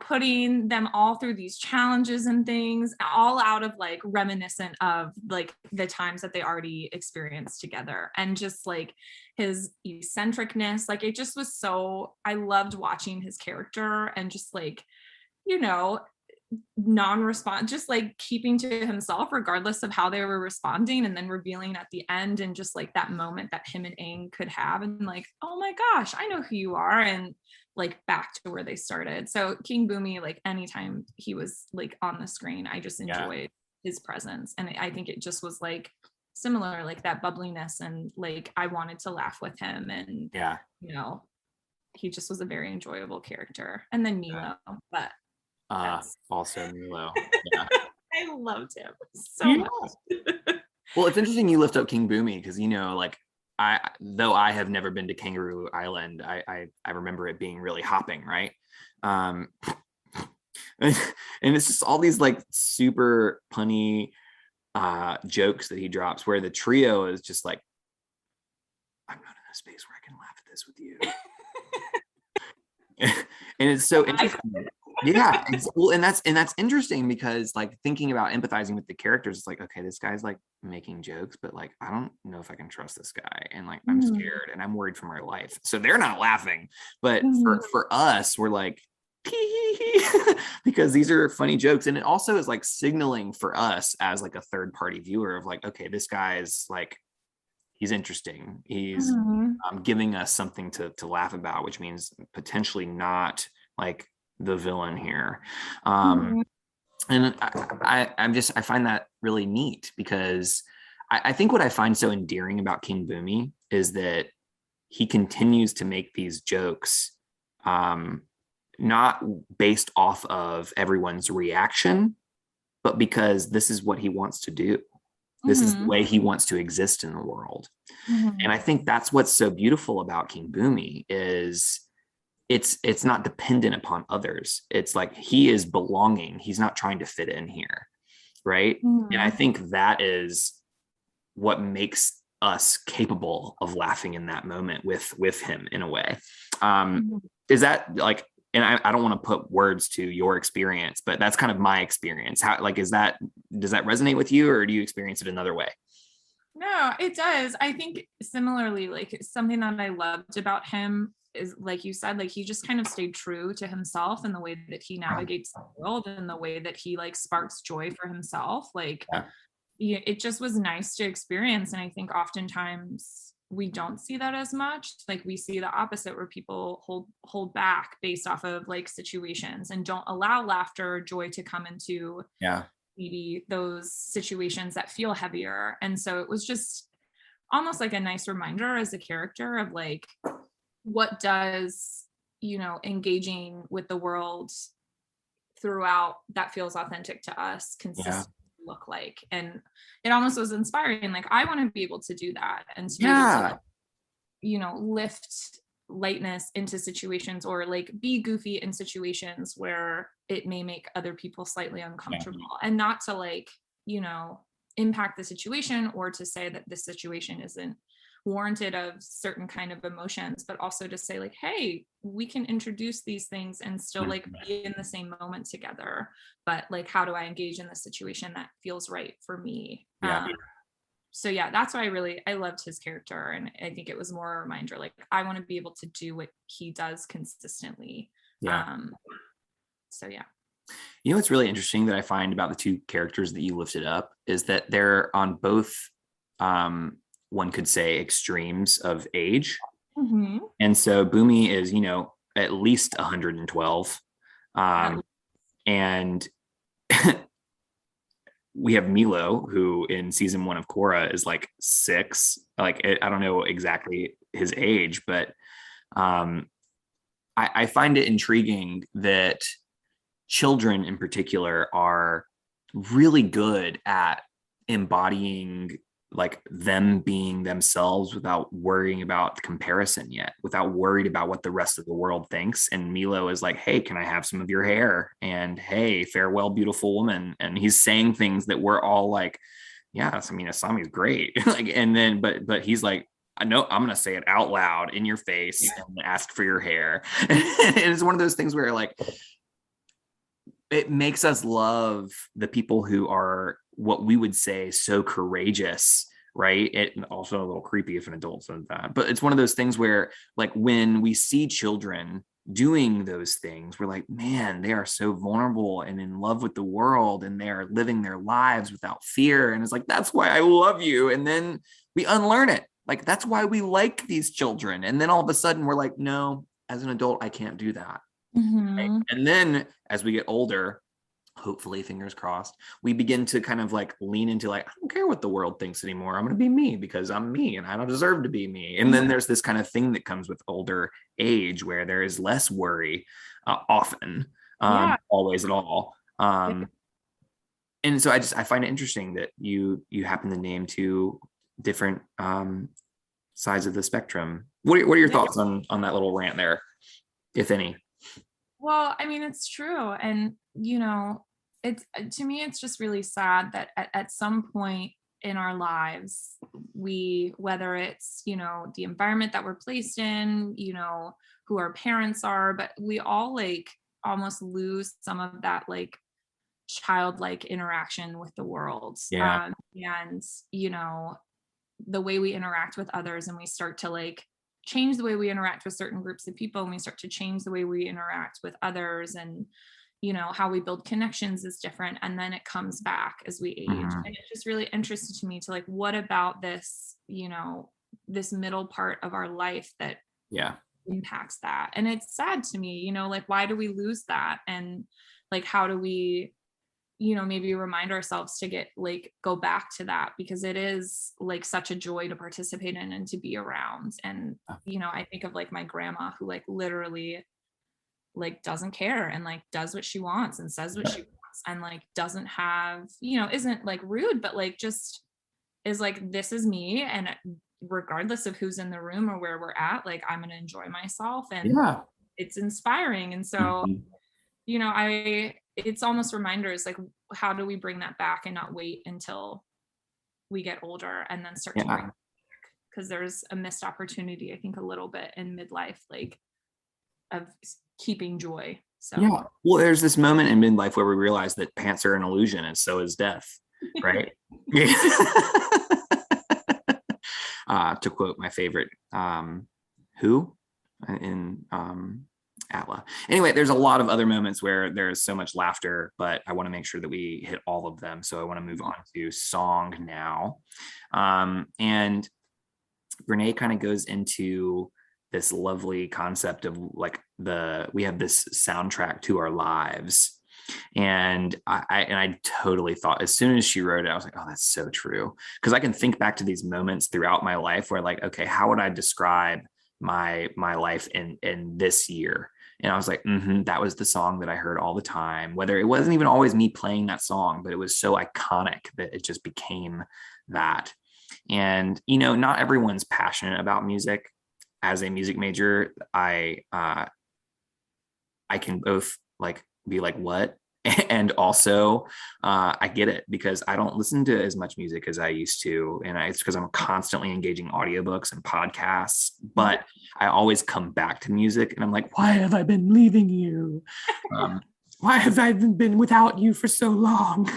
putting them all through these challenges and things, all out of like reminiscent of like the times that they already experienced together. And just like his eccentricness, like it just was I loved watching his character, and just like, non-response, just like keeping to himself regardless of how they were responding, and then revealing at the end, and just like that moment that him and Aang could have, and like, oh my gosh, I know who you are, and like back to where they started. So King Boomy, like anytime he was like on the screen, I just enjoyed his presence. And I think it just was like similar, like that bubbliness, and like I wanted to laugh with him, and he just was a very enjoyable character. And then Milo, but also Milo. I loved him so much. Well, it's interesting you lift up King Boomy, because like, though I have never been to Kangaroo Island, I remember it being really hopping, right? And it's just all these like super punny jokes that he drops, where the trio is just like, I'm not in a space where I can laugh at this with you. And it's so interesting. Yeah, well, and that's interesting because like thinking about empathizing with the characters, it's like, okay, this guy's like making jokes, but like I don't know if I can trust this guy, and like I'm Mhm. scared and I'm worried for my life. So they're not laughing, but Mhm. for us, we're like because these are funny jokes, and it also is like signaling for us as like a third party viewer of like, okay, this guy's like he's interesting. He's Mhm. giving us something to laugh about, which means potentially not like the villain here. Um, Mhm. and I find that really neat because I think what I find so endearing about King Boomy is that he continues to make these jokes, not based off of everyone's reaction, but because this is what he wants to do. This is the Mhm. way he wants to exist in the world. And Mhm. I think that's what's so beautiful about King Boomy is it's not dependent upon others. It's like he is belonging. He's not trying to fit in here, right? And I Mhm. think that is what makes us capable of laughing in that moment with him in a way. Mhm. Is that like, and I don't want to put words to your experience, but that's kind of my experience. How like is that, does that resonate with you, or do you experience it another way? No, it does. I think similarly, like something that I loved about him is, like you said, like he just kind of stayed true to himself and the way that he navigates the world and the way that he like sparks joy for himself. Like Yeah. it just was nice to experience. And I think oftentimes we don't see that as much. Like we see the opposite, where people hold back based off of like situations and don't allow laughter or joy to come into Yeah. maybe those situations that feel heavier. And so it was just almost like a nice reminder as a character of like, what does, engaging with the world throughout that feels authentic to us Yeah. consistently look like. And it almost was inspiring. Like I want to be able to do that and to be able to, Yeah. lift lightness into situations, or like be goofy in situations where it may make other people slightly Yeah. uncomfortable, and not to like, impact the situation or to say that this situation isn't warranted of certain kind of emotions, but also to say like, hey, we can introduce these things and still like be in the same moment together, but like how do I engage in the situation that feels right for me? Yeah. So yeah, that's why I loved his character, and I think it was more a reminder like I want to be able to do what he does consistently. Yeah. um so yeah. You know what's really interesting that I find about the two characters that you lifted up is that they're on both, one could say, extremes of age. Mm-hmm. And so Boomy is, at least 112. Um, and we have Milo, who in season 1 of Korra is like 6. Like I don't know exactly his age, but um, I find it intriguing that children in particular are really good at embodying like them being themselves without worrying about comparison yet, without worried about what the rest of the world thinks. And Milo is like, hey, can I have some of your hair? And hey, farewell, beautiful woman. And he's saying things that we're all like, yes, I mean, Asami's great. Like, and then, but he's like, I know I'm gonna say it out loud in your face and ask for your hair. And it's one of those things where like it makes us love the people who are what we would say so courageous, right? It also a little creepy if an adult says that, but it's one of those things where like when we see children doing those things, we're like, man, they are so vulnerable and in love with the world, and they are living their lives without fear. And it's like, that's why I love you. And then we unlearn it. Like, that's why we like these children. And then all of a sudden we're like, no, as an adult, I can't do that. Right? Mm-hmm. And then as we get older, hopefully, fingers crossed, we begin to kind of like lean into like, I don't care what the world thinks anymore. I'm going to be me because I'm me and I don't deserve to be me. And then there's this kind of thing that comes with older age where there is less worry, often, Yeah. always at all. And so I find it interesting that you happen to name two different sides of the spectrum. What are your Yeah. thoughts on that little rant there, if any? Well, I mean, it's true. And, it's, to me, it's just really sad that at some point in our lives, whether it's, the environment that we're placed in, who our parents are, but we all like almost lose some of that like childlike interaction with the world. Yeah. And, you know, the way we interact with others, and we start to like change the way we interact with certain groups of people, and we start to change the way we interact with others, and you know, how we build connections is different, and then it comes back as we age. And it's just really interesting to me to like, what about this, you know, this middle part of our life that impacts that? And it's sad to me, you know, like, why do we lose that? And like, how do we, you know, maybe remind ourselves to get like go back to that, because it is like such a joy to participate in and to be around. And you know, I think of like my grandma, who like literally like doesn't care and like does what she wants and says what she wants, and like doesn't have, you know, isn't like rude, but like just is like, this is me, and regardless of who's in the room or where we're at, like I'm gonna enjoy myself. And it's inspiring. And so you know, it's almost reminders like, how do we bring that back and not wait until we get older and then start to bring it back? Because there's a missed opportunity, I think, a little bit in midlife, like of keeping joy. So well, there's this moment in midlife where we realize that pants are an illusion, and so is death, right? To quote my favorite who in Atla. Anyway, there's a lot of other moments where there's so much laughter, but I want to make sure that we hit all of them. So I want to move on to song now. And Brene kind of goes into this lovely concept of like we have this soundtrack to our lives. And I totally thought, as soon as she wrote it, I was like, oh, that's so true. Because I can think back to these moments throughout my life where like, okay, how would I describe my life in this year? And I was like, that was the song that I heard all the time, whether it wasn't even always me playing that song, but it was so iconic that it just became that. And, you know, not everyone's passionate about music. As a music major, I can both like be like, what? And also I get it, because I don't listen to as much music as I used to. And it's because I'm constantly engaging audiobooks and podcasts, but I always come back to music and I'm like, why have I been leaving you? Why have I been without you for so long?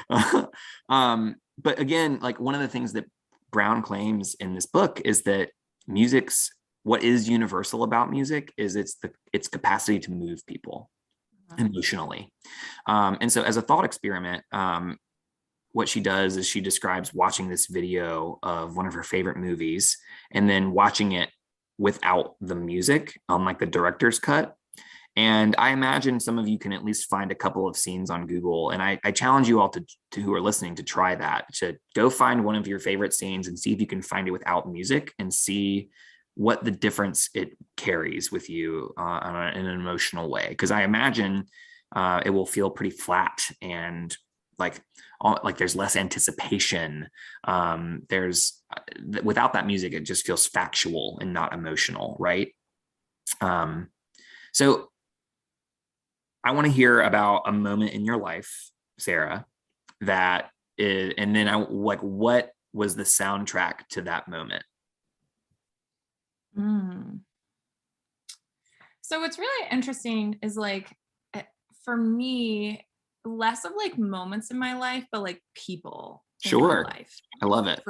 But again, like one of the things that Brown claims in this book is that what is universal about music is its capacity to move people emotionally. And so as a thought experiment, what she does is she describes watching this video of one of her favorite movies and then watching it without the music on like the director's cut. And I imagine some of you can at least find a couple of scenes on Google. And I challenge you all to who are listening to try that, to go find one of your favorite scenes and see if you can find it without music and see what the difference it carries with you in an emotional way. Because I imagine it will feel pretty flat and like there's less anticipation. There's without that music, it just feels factual and not emotional, right? So I want to hear about a moment in your life, Sarah, that is, and then what was the soundtrack to that moment? So what's really interesting is like, for me, less of like moments in my life, but like people in my life. I love it.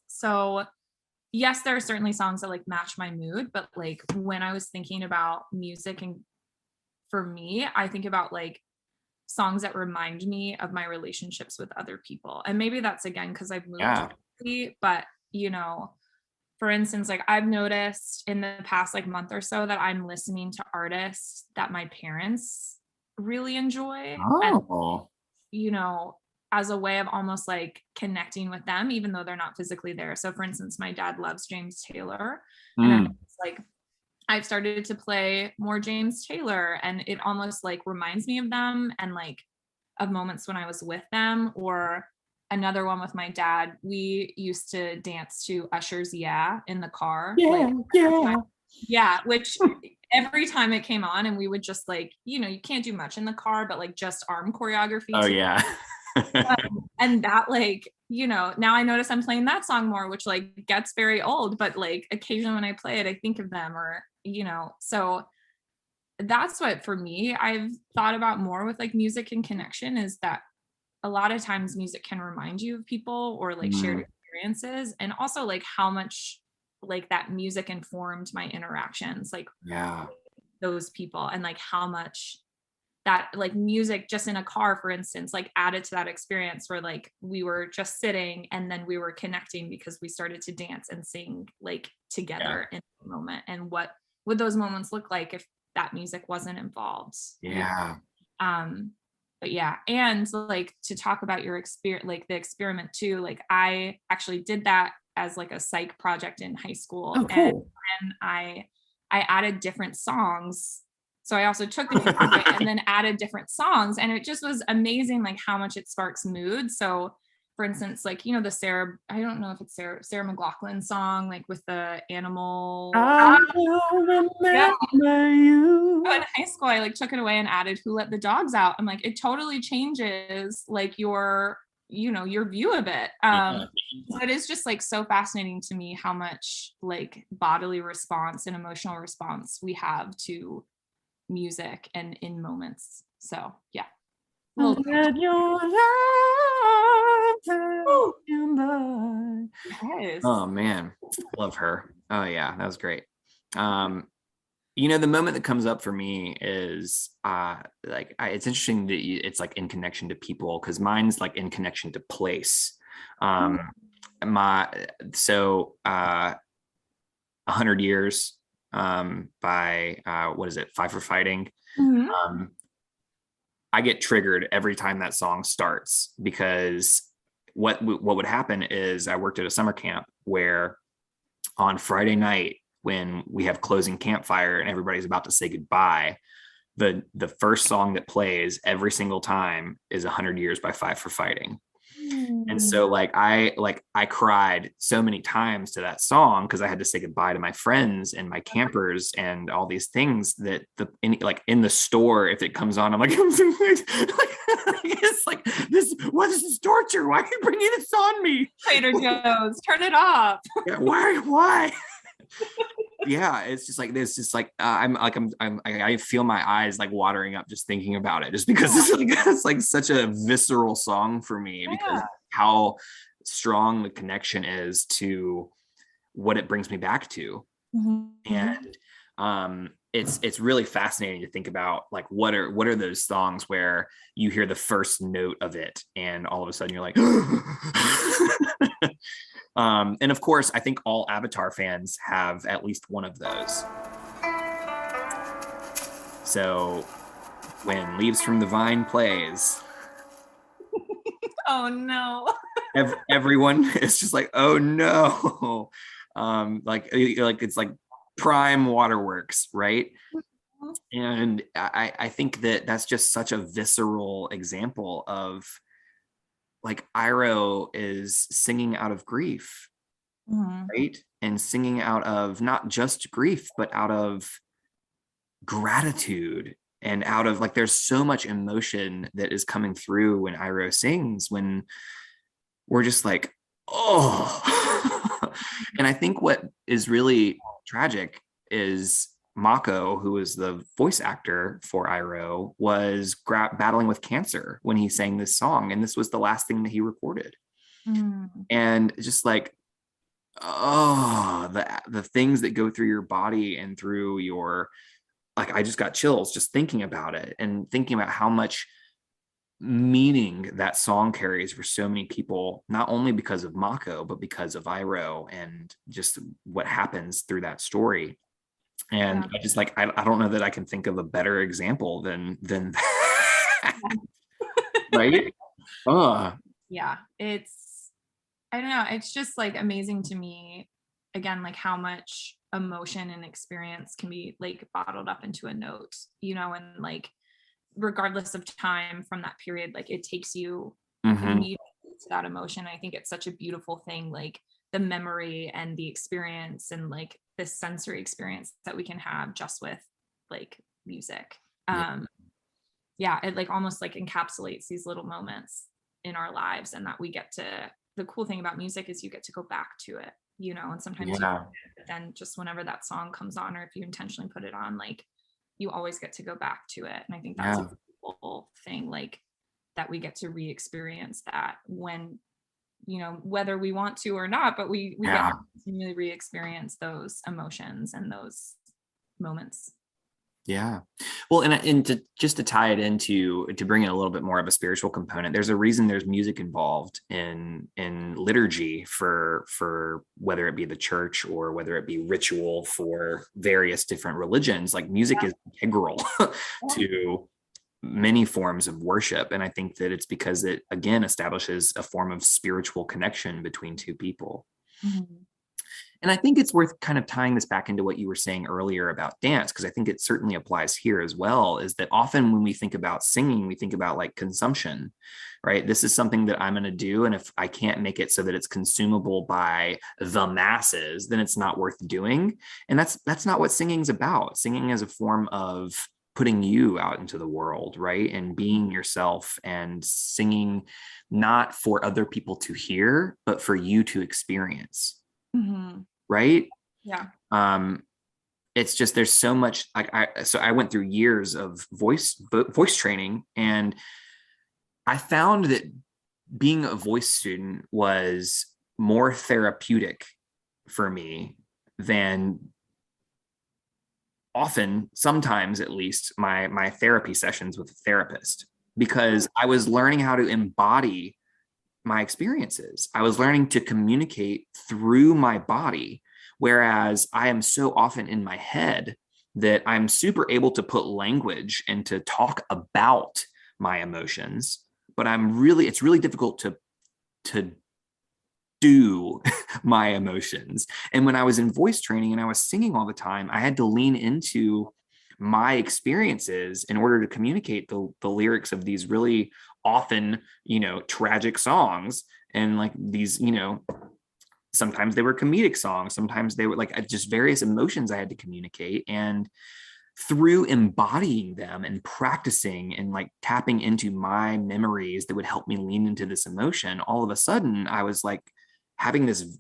So yes, there are certainly songs that like match my mood, but like when I was thinking about music, and for me, I think about like songs that remind me of my relationships with other people. And maybe that's again because I've moved quickly, but you know, for instance, like I've noticed in the past like month or so that I'm listening to artists that my parents really enjoy. And, you know, as a way of almost like connecting with them, even though they're not physically there. So for instance, my dad loves James Taylor. And it's like I've started to play more James Taylor, and it almost like reminds me of them and like of moments when I was with them. Or another one with my dad, we used to dance to Usher's Yeah in the car. Which every time it came on, and we would just like, you know, you can't do much in the car, but like just arm choreography. And that like, you know, now I notice I'm playing that song more, which like gets very old, but like occasionally when I play it, I think of them, or, you know, so that's what for me I've thought about more with like music and connection, is that a lot of times music can remind you of people or like shared experiences, and also like how much like that music informed my interactions like Yeah. those people, and like how much that like music just in a car, for instance, like added to that experience where like we were just sitting and then we were connecting because we started to dance and sing like together in the moment. And what would those moments look like if that music wasn't involved? Yeah. But yeah, and like to talk about your experience, like the experiment too, like I actually did that as like a psych project in high school. Oh, And cool. then I added different songs. So I also took the music away and then added different songs, and it just was amazing like how much it sparks mood. So for instance, like, you know, the Sarah, I don't know if it's Sarah McLachlan song, like with the animal. I will remember you. In high school, I like took it away and added "Who Let the Dogs Out." I'm like, it totally changes like your, you know, your view of it. So it is just like so fascinating to me how much like bodily response and emotional response we have to music and in moments. So yeah. Let your love Yes. Oh man, love her. Oh yeah, that was great. You know, the moment that comes up for me is it's interesting that it's like in connection to people, because mine's like in connection to place. My so 100 Years by what is it, Five for Fighting. I get triggered every time that song starts, because what would happen is I worked at a summer camp where on Friday night, when we have closing campfire and everybody's about to say goodbye, the first song that plays every single time is 100 Years by Five for Fighting. And so I cried so many times to that song, because I had to say goodbye to my friends and my campers and all these things that in the store, if it comes on, I'm like, it's like this, what is this torture? Why are you bringing this on me? Trader Joe's, turn it off. Yeah, why? Yeah, it's just like this. Just like I feel my eyes like watering up just thinking about it, just because it's like such a visceral song for me, because how strong the connection is to what it brings me back to. And it's really fascinating to think about like what are those songs where you hear the first note of it and all of a sudden you're like and of course, I think all Avatar fans have at least one of those. So when Leaves from the Vine plays, oh no, everyone is just like, oh no, like it's like prime waterworks, right? And I think that's just such a visceral example of like Iroh is singing out of grief, right? And singing out of not just grief, but out of gratitude, and out of like, there's so much emotion that is coming through when Iroh sings, when we're just like, oh. And I think what is really tragic is Mako, who was the voice actor for Iroh, was battling with cancer when he sang this song, and this was the last thing that he recorded. And just like, oh, the things that go through your body and through your, like, I just got chills just thinking about it, and thinking about how much meaning that song carries for so many people, not only because of Mako, but because of Iroh and just what happens through that story. And I just like, I don't know that I can think of a better example than that. Right? Yeah, it's, I don't know, it's just like amazing to me, again, like how much emotion and experience can be like bottled up into a note, you know, and like regardless of time from that period, like it takes you immediately to that emotion. I think it's such a beautiful thing, like the memory and the experience and like this sensory experience that we can have just with like music. Yeah, it like almost like encapsulates these little moments in our lives, and that we get to, the cool thing about music is you get to go back to it, you know, and sometimes you forget, but then just whenever that song comes on, or if you intentionally put it on, like you always get to go back to it. And I think that's a cool thing, like that we get to re-experience that when, you know, whether we want to or not, but we get to continually re-experience those emotions and those moments. Yeah. Well, and to tie it into, to bring in a little bit more of a spiritual component, there's a reason there's music involved in liturgy for whether it be the church or whether it be ritual for various different religions. Like music is integral to many forms of worship. And I think that it's because it, again, establishes a form of spiritual connection between two people. Mm-hmm. And I think it's worth kind of tying this back into what you were saying earlier about dance, because I think it certainly applies here as well, is that often when we think about singing, we think about like consumption, right? This is something that I'm going to do. And if I can't make it so that it's consumable by the masses, then it's not worth doing. And that's not what singing's about. Singing is a form of putting you out into the world, right? And being yourself and singing not for other people to hear, but for you to experience. Mm-hmm. Right. Yeah. It's just, there's so much, like, I went through years of voice training, and I found that being a voice student was more therapeutic for me than sometimes at least, my therapy sessions with a therapist, because I was learning how to embody my experiences. I was learning to communicate through my body, whereas I am so often in my head that I'm super able to put language and to talk about my emotions, but it's really difficult to do my emotions. And when I was in voice training and I was singing all the time, I had to lean into my experiences in order to communicate the lyrics of these really often, tragic songs. And like these, sometimes they were comedic songs, sometimes they were like just various emotions I had to communicate. And through embodying them and practicing and like tapping into my memories that would help me lean into this emotion, all of a sudden I was like having this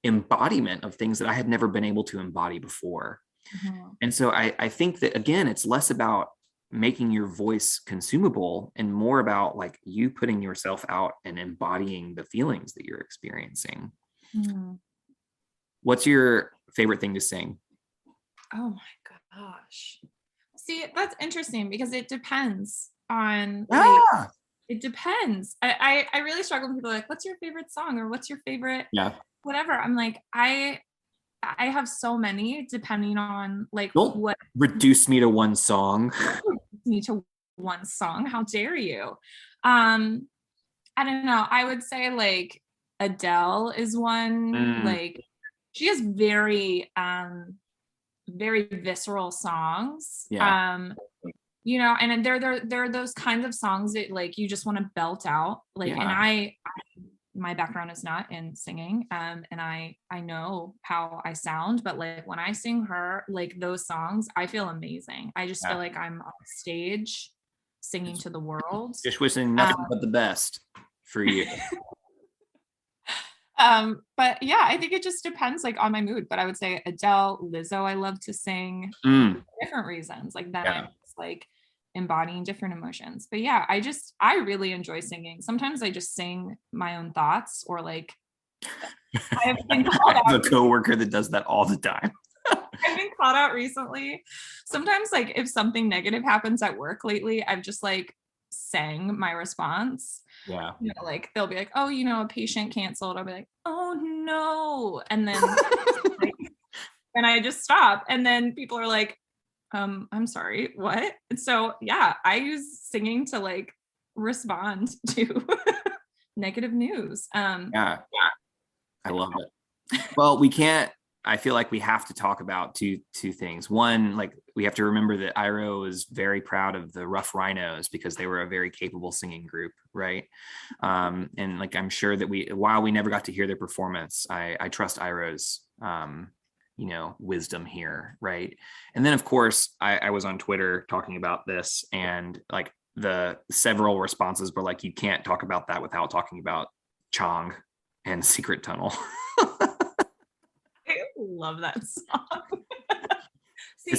embodiment of things that I had never been able to embody before. Mm-hmm. And so I think that, again, it's less about making your voice consumable and more about like you putting yourself out and embodying the feelings that you're experiencing. Mm-hmm. What's your favorite thing to sing? Oh my gosh. See, that's interesting because it depends on it depends. I really struggle when people are like, what's your favorite song or what's your favorite whatever? I'm like, I have so many depending on like Don't reduce me to one song. How dare you? I don't know. I would say like Adele is one. Like she has very very visceral songs. And there are those kinds of songs that like you just want to belt out. Like, and my background is not in singing, and I know how I sound, but like when I sing her, like those songs, I feel amazing. I just feel like I'm on stage singing to the world. Just wishing nothing but the best for you. But yeah, I think it just depends like on my mood. But I would say Adele, Lizzo, I love to sing for different reasons. Like that, I'm just like embodying different emotions. But yeah, I really enjoy singing. Sometimes I just sing my own thoughts, or like I've been called out. I have a coworker that does that all the time. I've been called out recently. Sometimes like if something negative happens at work lately, I've just like sang my response. Yeah. Like they'll be like, oh, a patient canceled. I'll be like, oh no. And then and I just stop. And then people are like, I'm sorry, what? And so yeah, I use singing to like respond to negative news. I love it. Well, I feel like we have to talk about two things. One, like we have to remember that Iro is very proud of the Rough Rhinos because they were a very capable singing group, right? And like I'm sure that while we never got to hear their performance, I trust Iro's wisdom here, right? And then of course I was on Twitter talking about this, and like the several responses were like, you can't talk about that without talking about Chong and Secret Tunnel. I love that song. See,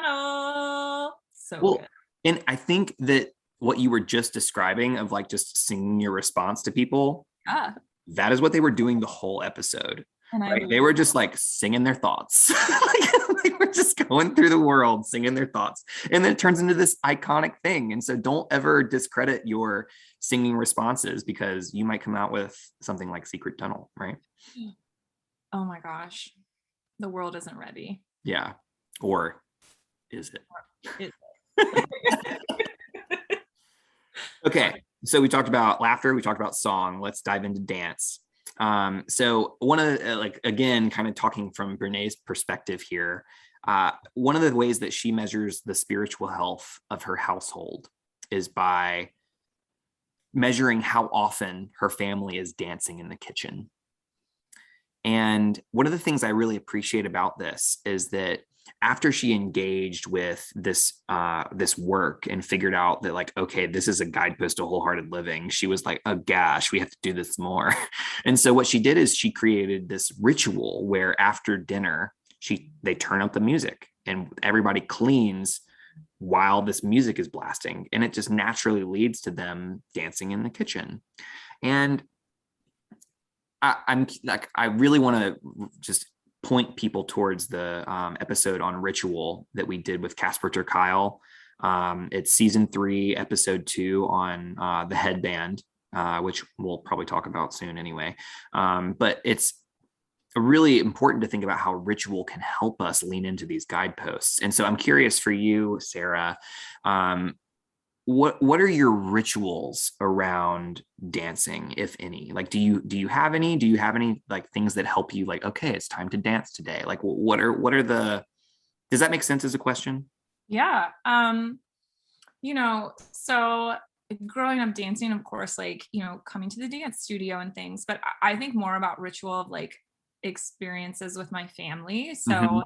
tunnel. So Well, good. and I think that what you were just describing of like just singing your response to people, Yeah. that is what they were doing the whole episode. And I Right? They love were just like singing their thoughts. Like, they were just going through the world singing their thoughts. And then it turns into this iconic thing. And so don't ever discredit your singing responses, because you might come out with something like Secret Tunnel, right? oh my gosh. The world isn't ready. Yeah. Or is it? Okay. So we talked about laughter, we talked about song. Let's dive into dance. So one of the, like, again, kind of talking from Brene's perspective here, one of the ways that she measures the spiritual health of her household is by measuring how often her family is dancing in the kitchen. And one of the things I really appreciate about this is that after she engaged with this work and figured out that, like, okay, this is a guidepost to wholehearted living, she was like, oh gosh, we have to do this more. And so what she did is she created this ritual where after dinner, they turn up the music and everybody cleans while this music is blasting. And it just naturally leads to them dancing in the kitchen. And I'm like, I really want to just point people towards the episode on ritual that we did with Casper ter Kuile. It's season 3, episode 2 on the headband, which we'll probably talk about soon anyway. But it's really important to think about how ritual can help us lean into these guideposts. And so I'm curious for you, Sarah, what are your rituals around dancing, if any? Like, do you have any like things that help you, like, okay, it's time to dance today? Like, what are the, does that make sense as a question? Yeah. So growing up dancing, of course, like, coming to the dance studio and things, but I think more about ritual of like experiences with my family. So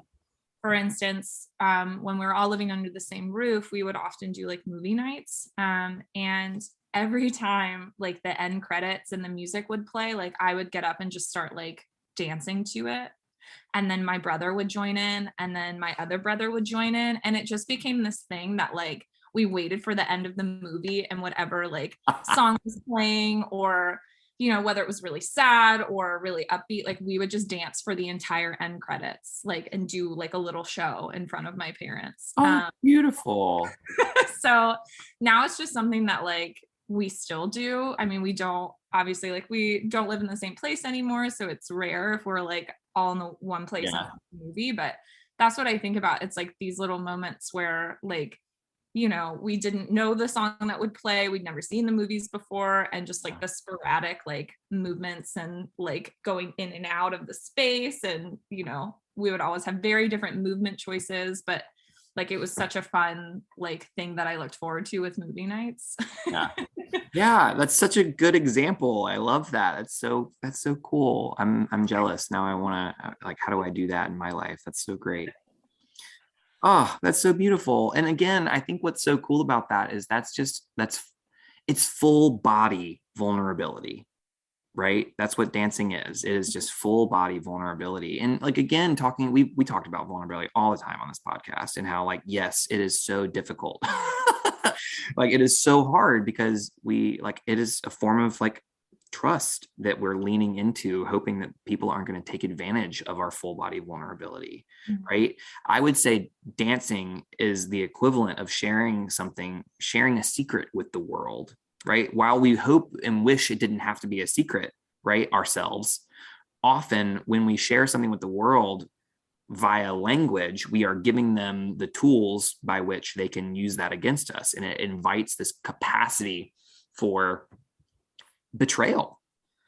for instance, when we were all living under the same roof, we would often do like movie nights. And every time like the end credits and the music would play, like I would get up and just start like dancing to it. And then my brother would join in, and then my other brother would join in. And it just became this thing that like we waited for the end of the movie, and whatever like song was playing, or whether it was really sad or really upbeat, like we would just dance for the entire end credits, like, and do like a little show in front of my parents. Beautiful. So now it's just something that like we still do. I mean, we don't live in the same place anymore, so it's rare if we're like all in the one place in the movie, but that's what I think about. It's like these little moments where like, we didn't know the song that would play. We'd never seen the movies before. And just like the sporadic like movements and like going in and out of the space. And, we would always have very different movement choices, but like it was such a fun like thing that I looked forward to with movie nights. Yeah, that's such a good example. I love that. That's so cool. I'm jealous. Now I want to, like, how do I do that in my life? That's so great. Oh, that's so beautiful. And again, I think what's so cool about that is it's full body vulnerability, right? That's what dancing is. It is just full body vulnerability. And like, again, we talked about vulnerability all the time on this podcast, and how like, yes, it is so difficult. Like it is so hard because it is a form of like trust that we're leaning into, hoping that people aren't going to take advantage of our full body vulnerability, right? I would say dancing is the equivalent of sharing a secret with the world, right? While we hope and wish it didn't have to be a secret, right? Ourselves, often when we share something with the world via language, we are giving them the tools by which they can use that against us. And it invites this capacity for betrayal,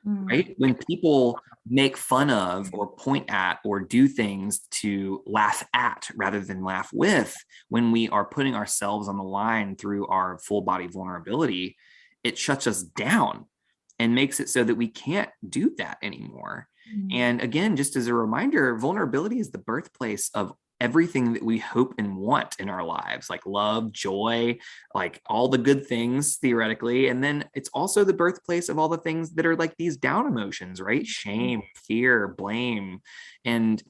right? When people make fun of or point at or do things to laugh at rather than laugh with, when we are putting ourselves on the line through our full body vulnerability, it shuts us down and makes it so that we can't do that anymore. And again, just as a reminder, vulnerability is the birthplace of everything that we hope and want in our lives, like love, joy, like all the good things theoretically. And then it's also the birthplace of all the things that are like these down emotions, right? Shame, fear, blame. And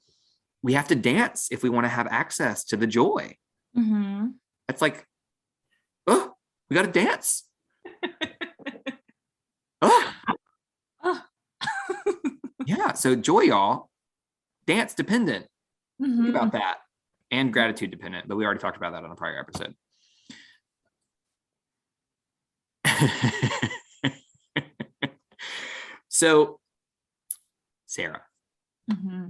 we have to dance if we want to have access to the joy, Mm-hmm. It's like, oh, we got to dance. Oh, Oh. yeah. So joy, y'all, dance dependent. Mm-hmm. Think about that. And gratitude dependent, but we already talked about that on a prior episode. So, Sarah, Mm-hmm.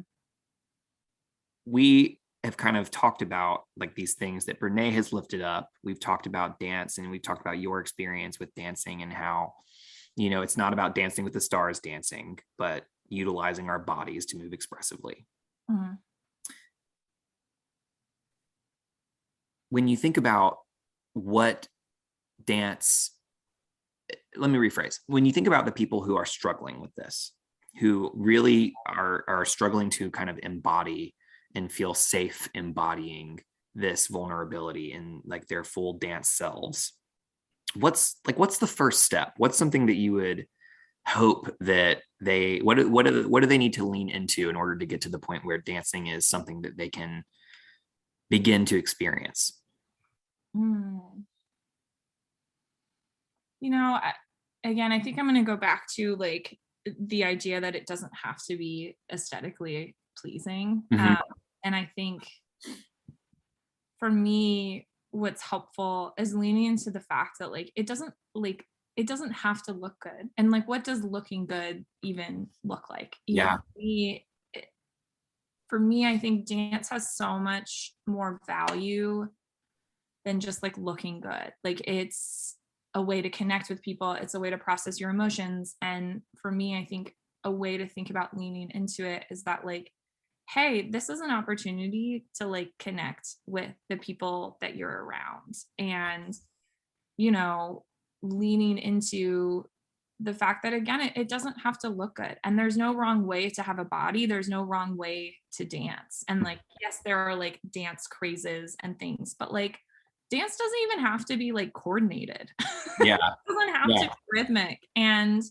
we have kind of talked about like these things that Brene has lifted up. We've talked about dance, and we've talked about your experience with dancing and how, you know, it's not about dancing with the stars dancing, but utilizing our bodies to move expressively. Mm-hmm. When you think about what dance, let me rephrase. When you think about the people who are struggling with this, who really are struggling to kind of embody and feel safe embodying this vulnerability in like their full dance selves, what's the first step? What's something that you would hope that what do they need to lean into in order to get to the point where dancing is something that they can begin to experience? You know, again, I think I'm going to go back to like the idea that it doesn't have to be aesthetically pleasing. Mm-hmm. And I think for me, what's helpful is leaning into the fact that like it doesn't have to look good. And like, what does looking good even look like? You know, for me, I think dance has so much more value than just like looking good. Like it's a way to connect with people. It's a way to process your emotions. And for me, I think a way to think about leaning into it is that like, hey, this is an opportunity to like connect with the people that you're around. And, you know, leaning into the fact that again, it doesn't have to look good. And there's no wrong way to have a body. There's no wrong way to dance. And like, yes, there are like dance crazes and things, but like dance doesn't even have to be like coordinated. Yeah. It doesn't have to be rhythmic. And,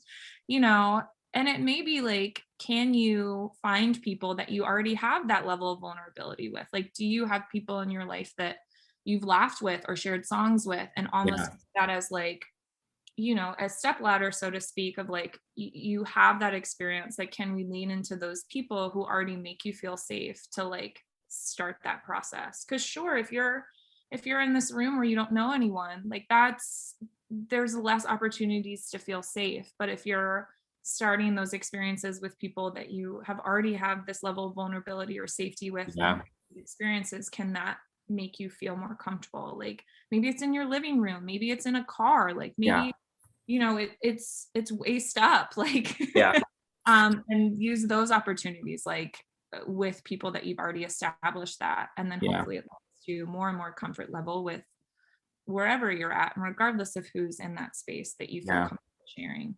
you know, and it may be like, can you find people that you already have that level of vulnerability with? Like, do you have people in your life that you've laughed with or shared songs with, and almost that as like, you know, a step ladder, so to speak, of like, you have that experience. Like, can we lean into those people who already make you feel safe to like start that process? Because sure, if you're in this room where you don't know anyone, like there's less opportunities to feel safe. But if you're starting those experiences with people that you have already have this level of vulnerability or safety with experiences, can that make you feel more comfortable? Like maybe it's in your living room, maybe it's in a car, like maybe you know it's waist up, like and use those opportunities like with people that you've already established that, and then hopefully it leads to more and more comfort level with wherever you're at, and regardless of who's in that space that you feel comfortable sharing.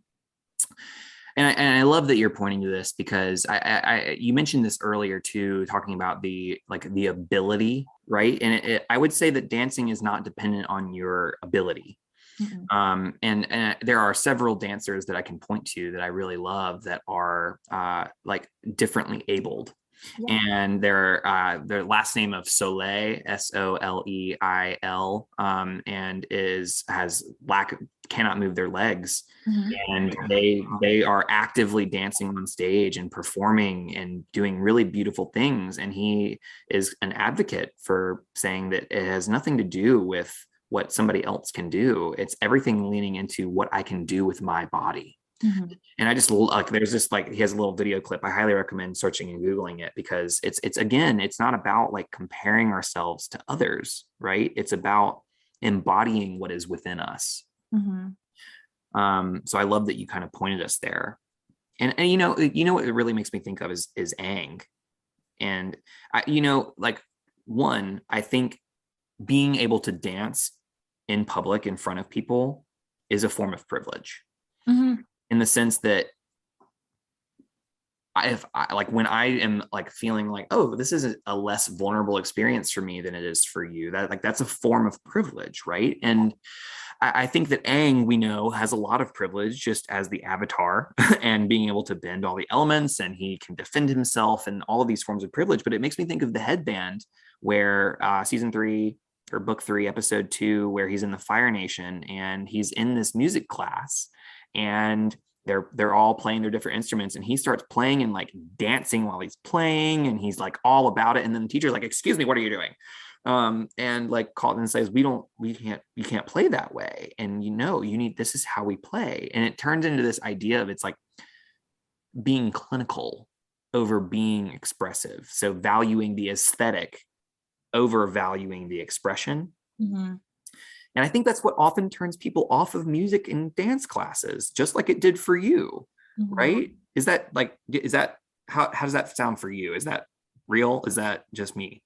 And I love that you're pointing to this, because you mentioned this earlier too, talking about the ability, right? And I would say that dancing is not dependent on your ability. Mm-hmm. And there are several dancers that I can point to that I really love that are like differently abled. And their last name of Soleil, Soleil, and cannot move their legs. Mm-hmm. And they are actively dancing on stage and performing and doing really beautiful things. And he is an advocate for saying that it has nothing to do with what somebody else can do. It's everything leaning into what I can do with my body. Mm-hmm. And I just like, there's this like, he has a little video clip. I highly recommend searching and Googling it, because it's again, it's not about like comparing ourselves to others, right? It's about embodying what is within us. Mm-hmm. So I love that you kind of pointed us there. And you know what it really makes me think of is Aang. And I think being able to dance in public in front of people is a form of privilege. Mm-hmm. In the sense that when I am like feeling like, oh, this is a less vulnerable experience for me than it is for you, that's a form of privilege, right? And I think that Aang, we know, has a lot of privilege just as the avatar and being able to bend all the elements, and he can defend himself and all of these forms of privilege. But it makes me think of the headband, where season 3, or book 3, episode 2, where he's in the Fire Nation and he's in this music class, and they're all playing their different instruments, and he starts playing and like dancing while he's playing, and he's like all about it. And then the teacher's like, "Excuse me, what are you doing?" And like called and says, you can't play that way. And this is how we play. And it turns into this idea of, it's like being clinical over being expressive. So valuing the aesthetic over valuing the expression. Mm-hmm. And I think that's what often turns people off of music and dance classes, just like it did for you, Mm-hmm. right? How does that sound for you? Is that real? Is that just me?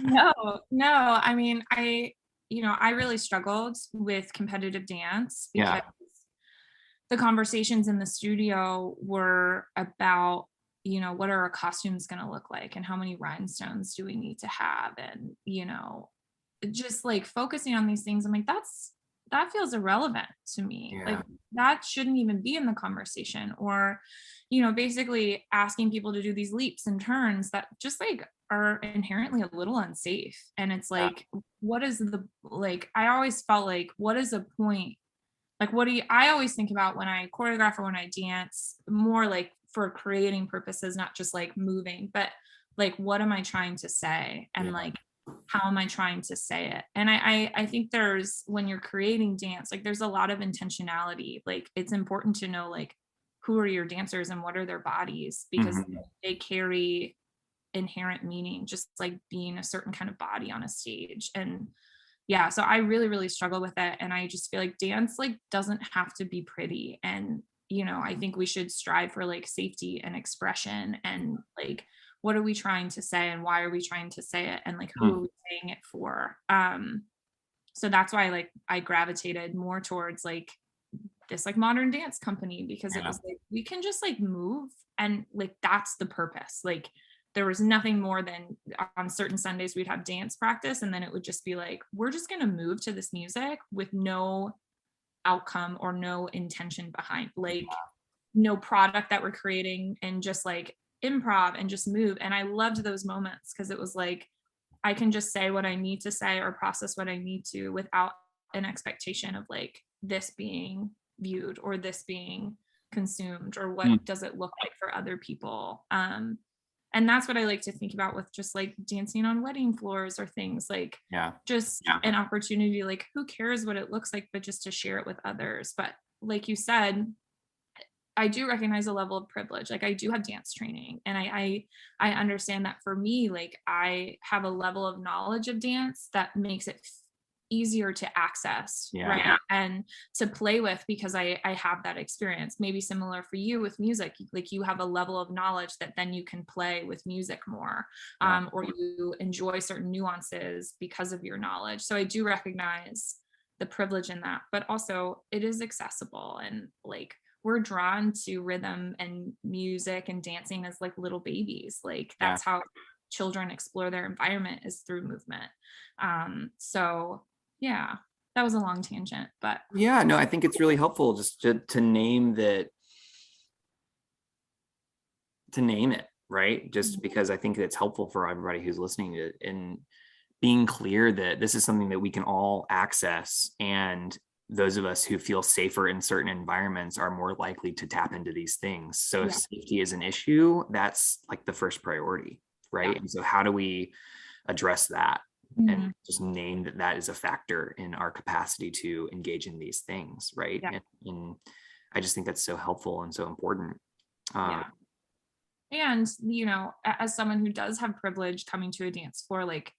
No. I mean, I really struggled with competitive dance because the conversations in the studio were about, what are our costumes going to look like, and how many rhinestones do we need to have? And, just like focusing on these things. I'm like, that feels irrelevant to me. Yeah. Like, that shouldn't even be in the conversation. Or, basically asking people to do these leaps and turns that just like are inherently a little unsafe. And it's like, what is I always felt like, what is the point? Like, I always think about when I choreograph or when I dance, more like for creating purposes, not just like moving, but like, what am I trying to say? And like, how am I trying to say it? And I think when you're creating dance, like there's a lot of intentionality. Like, it's important to know like, who are your dancers and what are their bodies, because they carry inherent meaning, just like being a certain kind of body on a stage. And so I really, really struggle with it. And I just feel like dance like doesn't have to be pretty. And, I think we should strive for like safety and expression, and like, what are we trying to say and why are we trying to say it, and like, who are we saying it for? So that's why like I gravitated more towards like this like modern dance company, because it was like, we can just like move, and like that's the purpose. Like, there was nothing more than on certain Sundays we'd have dance practice, and then it would just be like, we're just going to move to this music with no outcome or no intention behind, like no product that we're creating, and just like improv and just move. And I loved those moments, because it was like, I can just say what I need to say or process what I need to without an expectation of like this being viewed or this being consumed, or what does it look like for other people. And that's what I like to think about with just like dancing on wedding floors or things like, an opportunity, like who cares what it looks like, but just to share it with others. But like you said, I do recognize a level of privilege. Like, I do have dance training, and I understand that for me, like I have a level of knowledge of dance that makes it easier to access, right? And to play with, because I have that experience. Maybe similar for you with music, like you have a level of knowledge that then you can play with music more, or you enjoy certain nuances because of your knowledge. So I do recognize the privilege in that, but also it is accessible, and like, we're drawn to rhythm and music and dancing as like little babies. Like, that's how children explore their environment, is through movement. So yeah, that was a long tangent, but no, I think it's really helpful just to name that, right? Just because I think it's helpful for everybody who's listening to it, and being clear that this is something that we can all access, and those of us who feel safer in certain environments are more likely to tap into these things. So if safety is an issue, that's like the first priority, right? And so how do we address that? And just name that is a factor in our capacity to engage in these things, right? And I just think that's so helpful and so important. And, as someone who does have privilege coming to a dance floor, like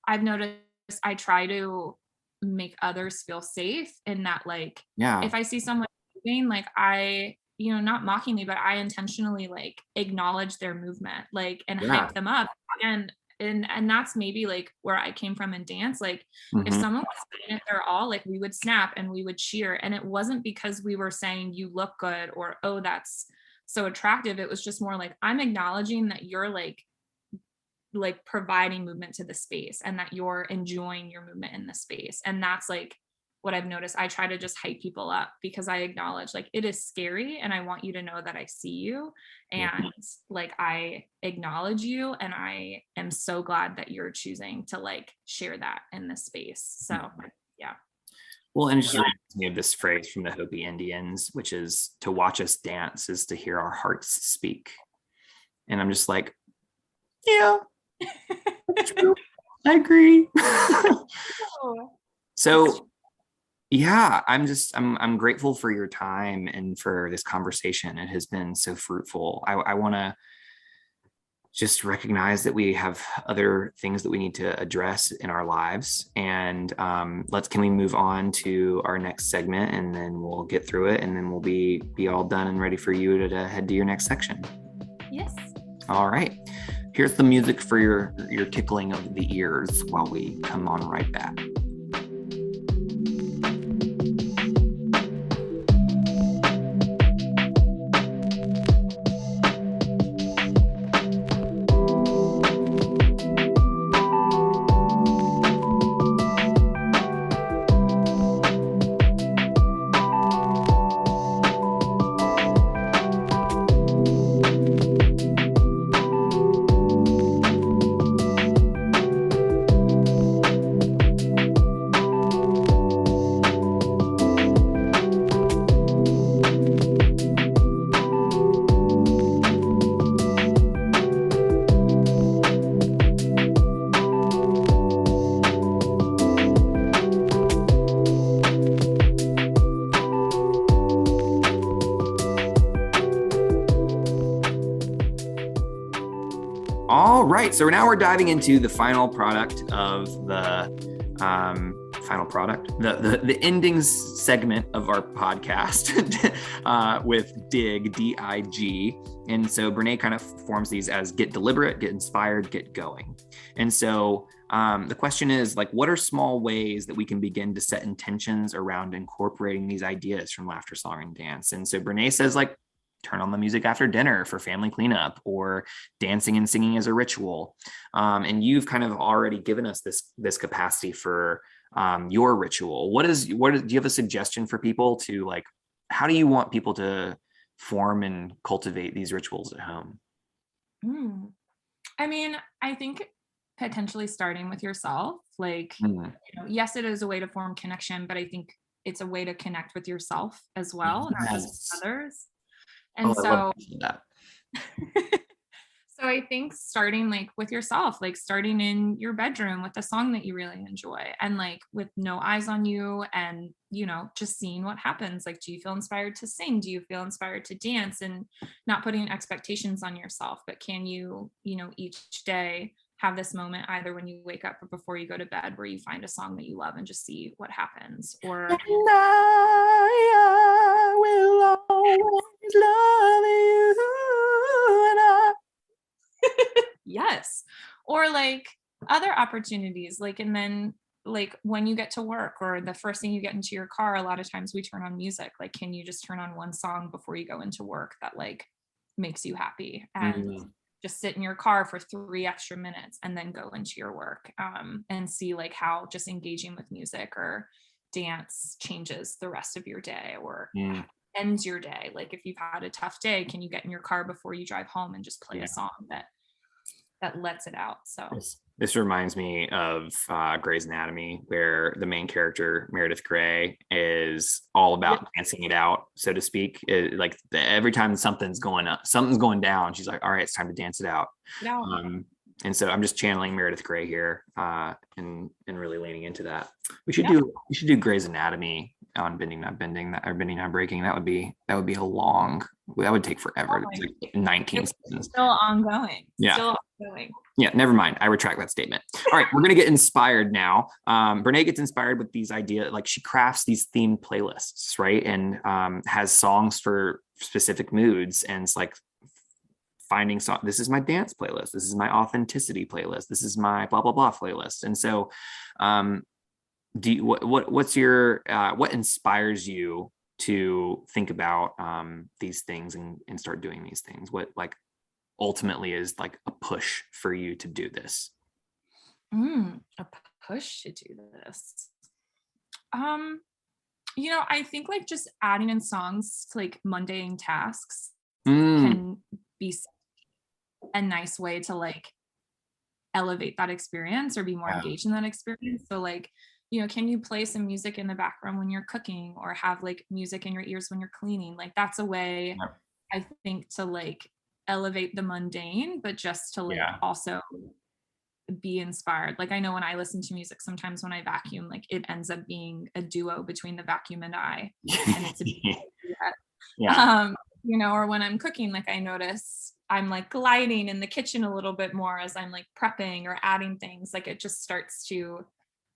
I've noticed I try to make others feel safe in that, like, if I see someone moving, like I, not mockingly, but I intentionally like acknowledge their movement, like, and hype them up. And that's maybe like where I came from in dance. Like, if someone was putting it their all, like we would snap and we would cheer. And it wasn't because we were saying you look good or, oh, that's so attractive. It was just more like, I'm acknowledging that you're like providing movement to the space, and that you're enjoying your movement in the space. And that's like what I've noticed, I try to just hype people up because I acknowledge like it is scary and I want you to know that I see you and like I acknowledge you and I am so glad that you're choosing to like share that in this space. So yeah. Well, and it just reminds me of this phrase from the Hopi Indians, which is to watch us dance is to hear our hearts speak. And I'm just like, yeah, that's true. I agree. So yeah, I'm grateful for your time and for this conversation. It has been so fruitful. I want to just recognize that we have other things that we need to address in our lives. And can we move on to our next segment, and then we'll get through it, and then we'll be all done and ready for you to head to your next section. Yes. All right. Here's the music for your tickling of the ears while we come on right back. All right, so now we're diving into the final product of the the endings segment of our podcast with DIG, D-I-G. And so Brene kind of forms these as get deliberate, get inspired, get going. And so the question is like, what are small ways that we can begin to set intentions around incorporating these ideas from laughter, song, and dance? And so Brene says like, turn on the music after dinner for family cleanup, or dancing and singing as a ritual. And you've kind of already given us this capacity for your ritual. Do you have a suggestion for people to like, how do you want people to form and cultivate these rituals at home? I mean, I think potentially starting with yourself, like, yes, it is a way to form connection, but I think it's a way to connect with yourself as well, not just with others. And so I think starting like with yourself, like starting in your bedroom with a song that you really enjoy and like with no eyes on you and, just seeing what happens. Like, do you feel inspired to sing? Do you feel inspired to dance? And not putting expectations on yourself, but can you, each day have this moment either when you wake up or before you go to bed where you find a song that you love and just see what happens. Or and I will always love you, and I yes. Or like other opportunities, like, and then like when you get to work or the first thing you get into your car, a lot of times we turn on music. Like, can you just turn on one song before you go into work that like makes you happy and just sit in your car for 3 extra minutes and then go into your work and see like how just engaging with music or dance changes the rest of your day or ends your day. Like if you've had a tough day, can you get in your car before you drive home and just play a song that lets it out? So this reminds me of Grey's Anatomy, where the main character Meredith Grey is all about dancing it out, so to speak. Every time something's going down, she's like, all right, it's time to dance it out. And so I'm just channeling Meredith Grey here and really leaning into that. We should do Grey's Anatomy on Bending Not Bending, or Bending Not Breaking. That would be a long. That would take forever. It's like 19 seasons. Still ongoing. Yeah. Still ongoing. Yeah, never mind. I retract that statement. All right, we're gonna get inspired now. Brene gets inspired with these ideas. Like she crafts these themed playlists, right? And has songs for specific moods. And it's like finding song. This is my dance playlist. This is my authenticity playlist. This is my blah blah blah playlist. And so, what inspires you to think about these things and start doing these things? What like ultimately is like a push for you to do this? A push to do this. I think like just adding in songs to like mundane tasks Mm, can be a nice way to like elevate that experience or be more yeah. engaged in that experience. So like, can you play some music in the background when you're cooking, or have like music in your ears when you're cleaning? Like that's a way, Yep. I think, to like elevate the mundane, but just to like Yeah. also be inspired. Like I know when I listen to music, sometimes when I vacuum, like it ends up being a duo between the vacuum and I, and it's a Yeah. or when I'm cooking, like I notice I'm like gliding in the kitchen a little bit more as I'm like prepping or adding things. Like it just starts to,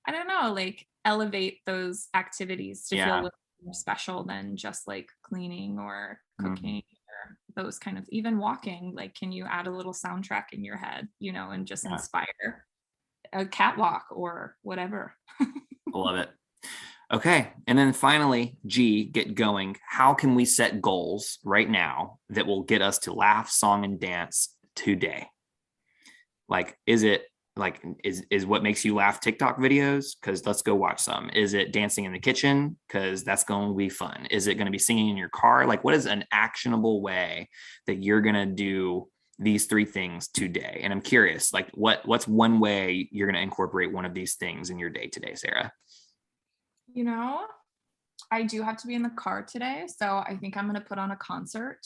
I don't know, like elevate those activities to feel a Yeah. little more special than just like cleaning or Mhm. cooking or those kind of, even walking. Like, can you add a little soundtrack in your head, and just Yeah. inspire a catwalk or whatever? I love it. Okay. And then finally, G, get going. How can we set goals right now that will get us to laugh, song, and dance today? Like, is it like, is what makes you laugh TikTok videos? Because let's go watch some. Is it dancing in the kitchen? Because that's going to be fun. Is it going to be singing in your car? Like, what is an actionable way that you're going to do these 3 things today? And I'm curious, like, what's one way you're going to incorporate one of these things in your day today, Sarah? I do have to be in the car today, so I think I'm going to put on a concert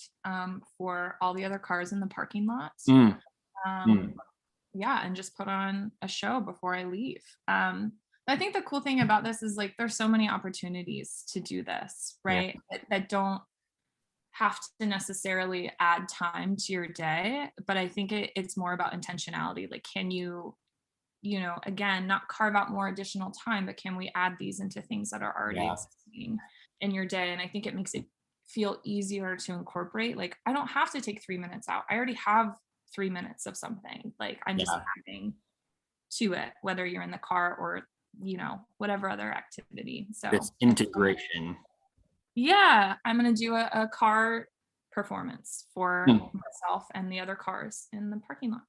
for all the other cars in the parking lot. Mm, mm, Um, yeah, and just put on a show before I leave. I think the cool thing about this is like there's so many opportunities to do this, yeah. right? That don't have to necessarily add time to your day, but I think it's more about intentionality. Like, can you, again, not carve out more additional time, but can we add these into things that are already Yeah. existing in your day? And I think it makes it feel easier to incorporate. Like, I don't have to take 3 minutes out. I already have 3 minutes of something. Like, I'm just Yeah. adding to it, whether you're in the car or, whatever other activity. So This integration. yeah, I'm going to do a car performance for Hmm. myself and the other cars in the parking lot.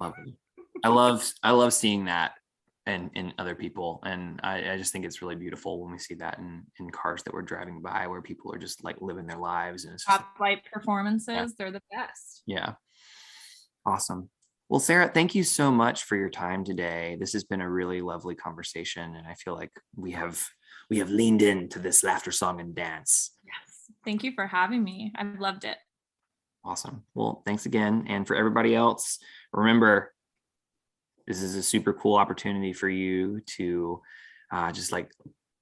Lovely. I love seeing that in other people. And I just think it's really beautiful when we see that in cars that we're driving by, where people are just like living their lives. And it's just, Spotlight performances, yeah. they're the best. Yeah. Awesome. Well, Sarah, thank you so much for your time today. This has been a really lovely conversation, and I feel like we have leaned into this laughter, song, and dance. Yes. Thank you for having me. I've loved it. Awesome. Well, thanks again. And for everybody else, remember, this is a super cool opportunity for you to just like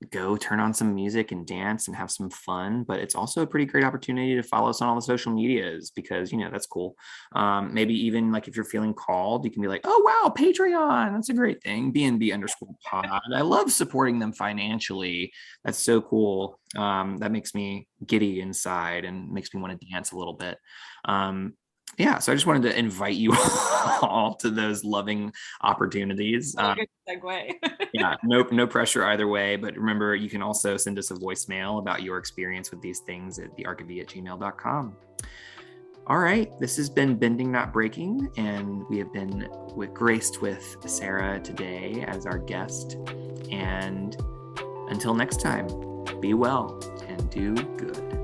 go turn on some music and dance and have some fun. But it's also a pretty great opportunity to follow us on all the social medias, because that's cool. Maybe even like if you're feeling called, you can be like, oh wow, Patreon, that's a great thing. BNB_pod. I love supporting them financially. That's so cool. That makes me giddy inside and makes me want to dance a little bit. Yeah, so I just wanted to invite you all to those loving opportunities. Good segue. Yeah, no pressure either way. But remember, you can also send us a voicemail about your experience with these things at thearkofe@gmail.com. All right, this has been Bending Not Breaking, and we have been graced with Sarah today as our guest. And until next time, be well and do good.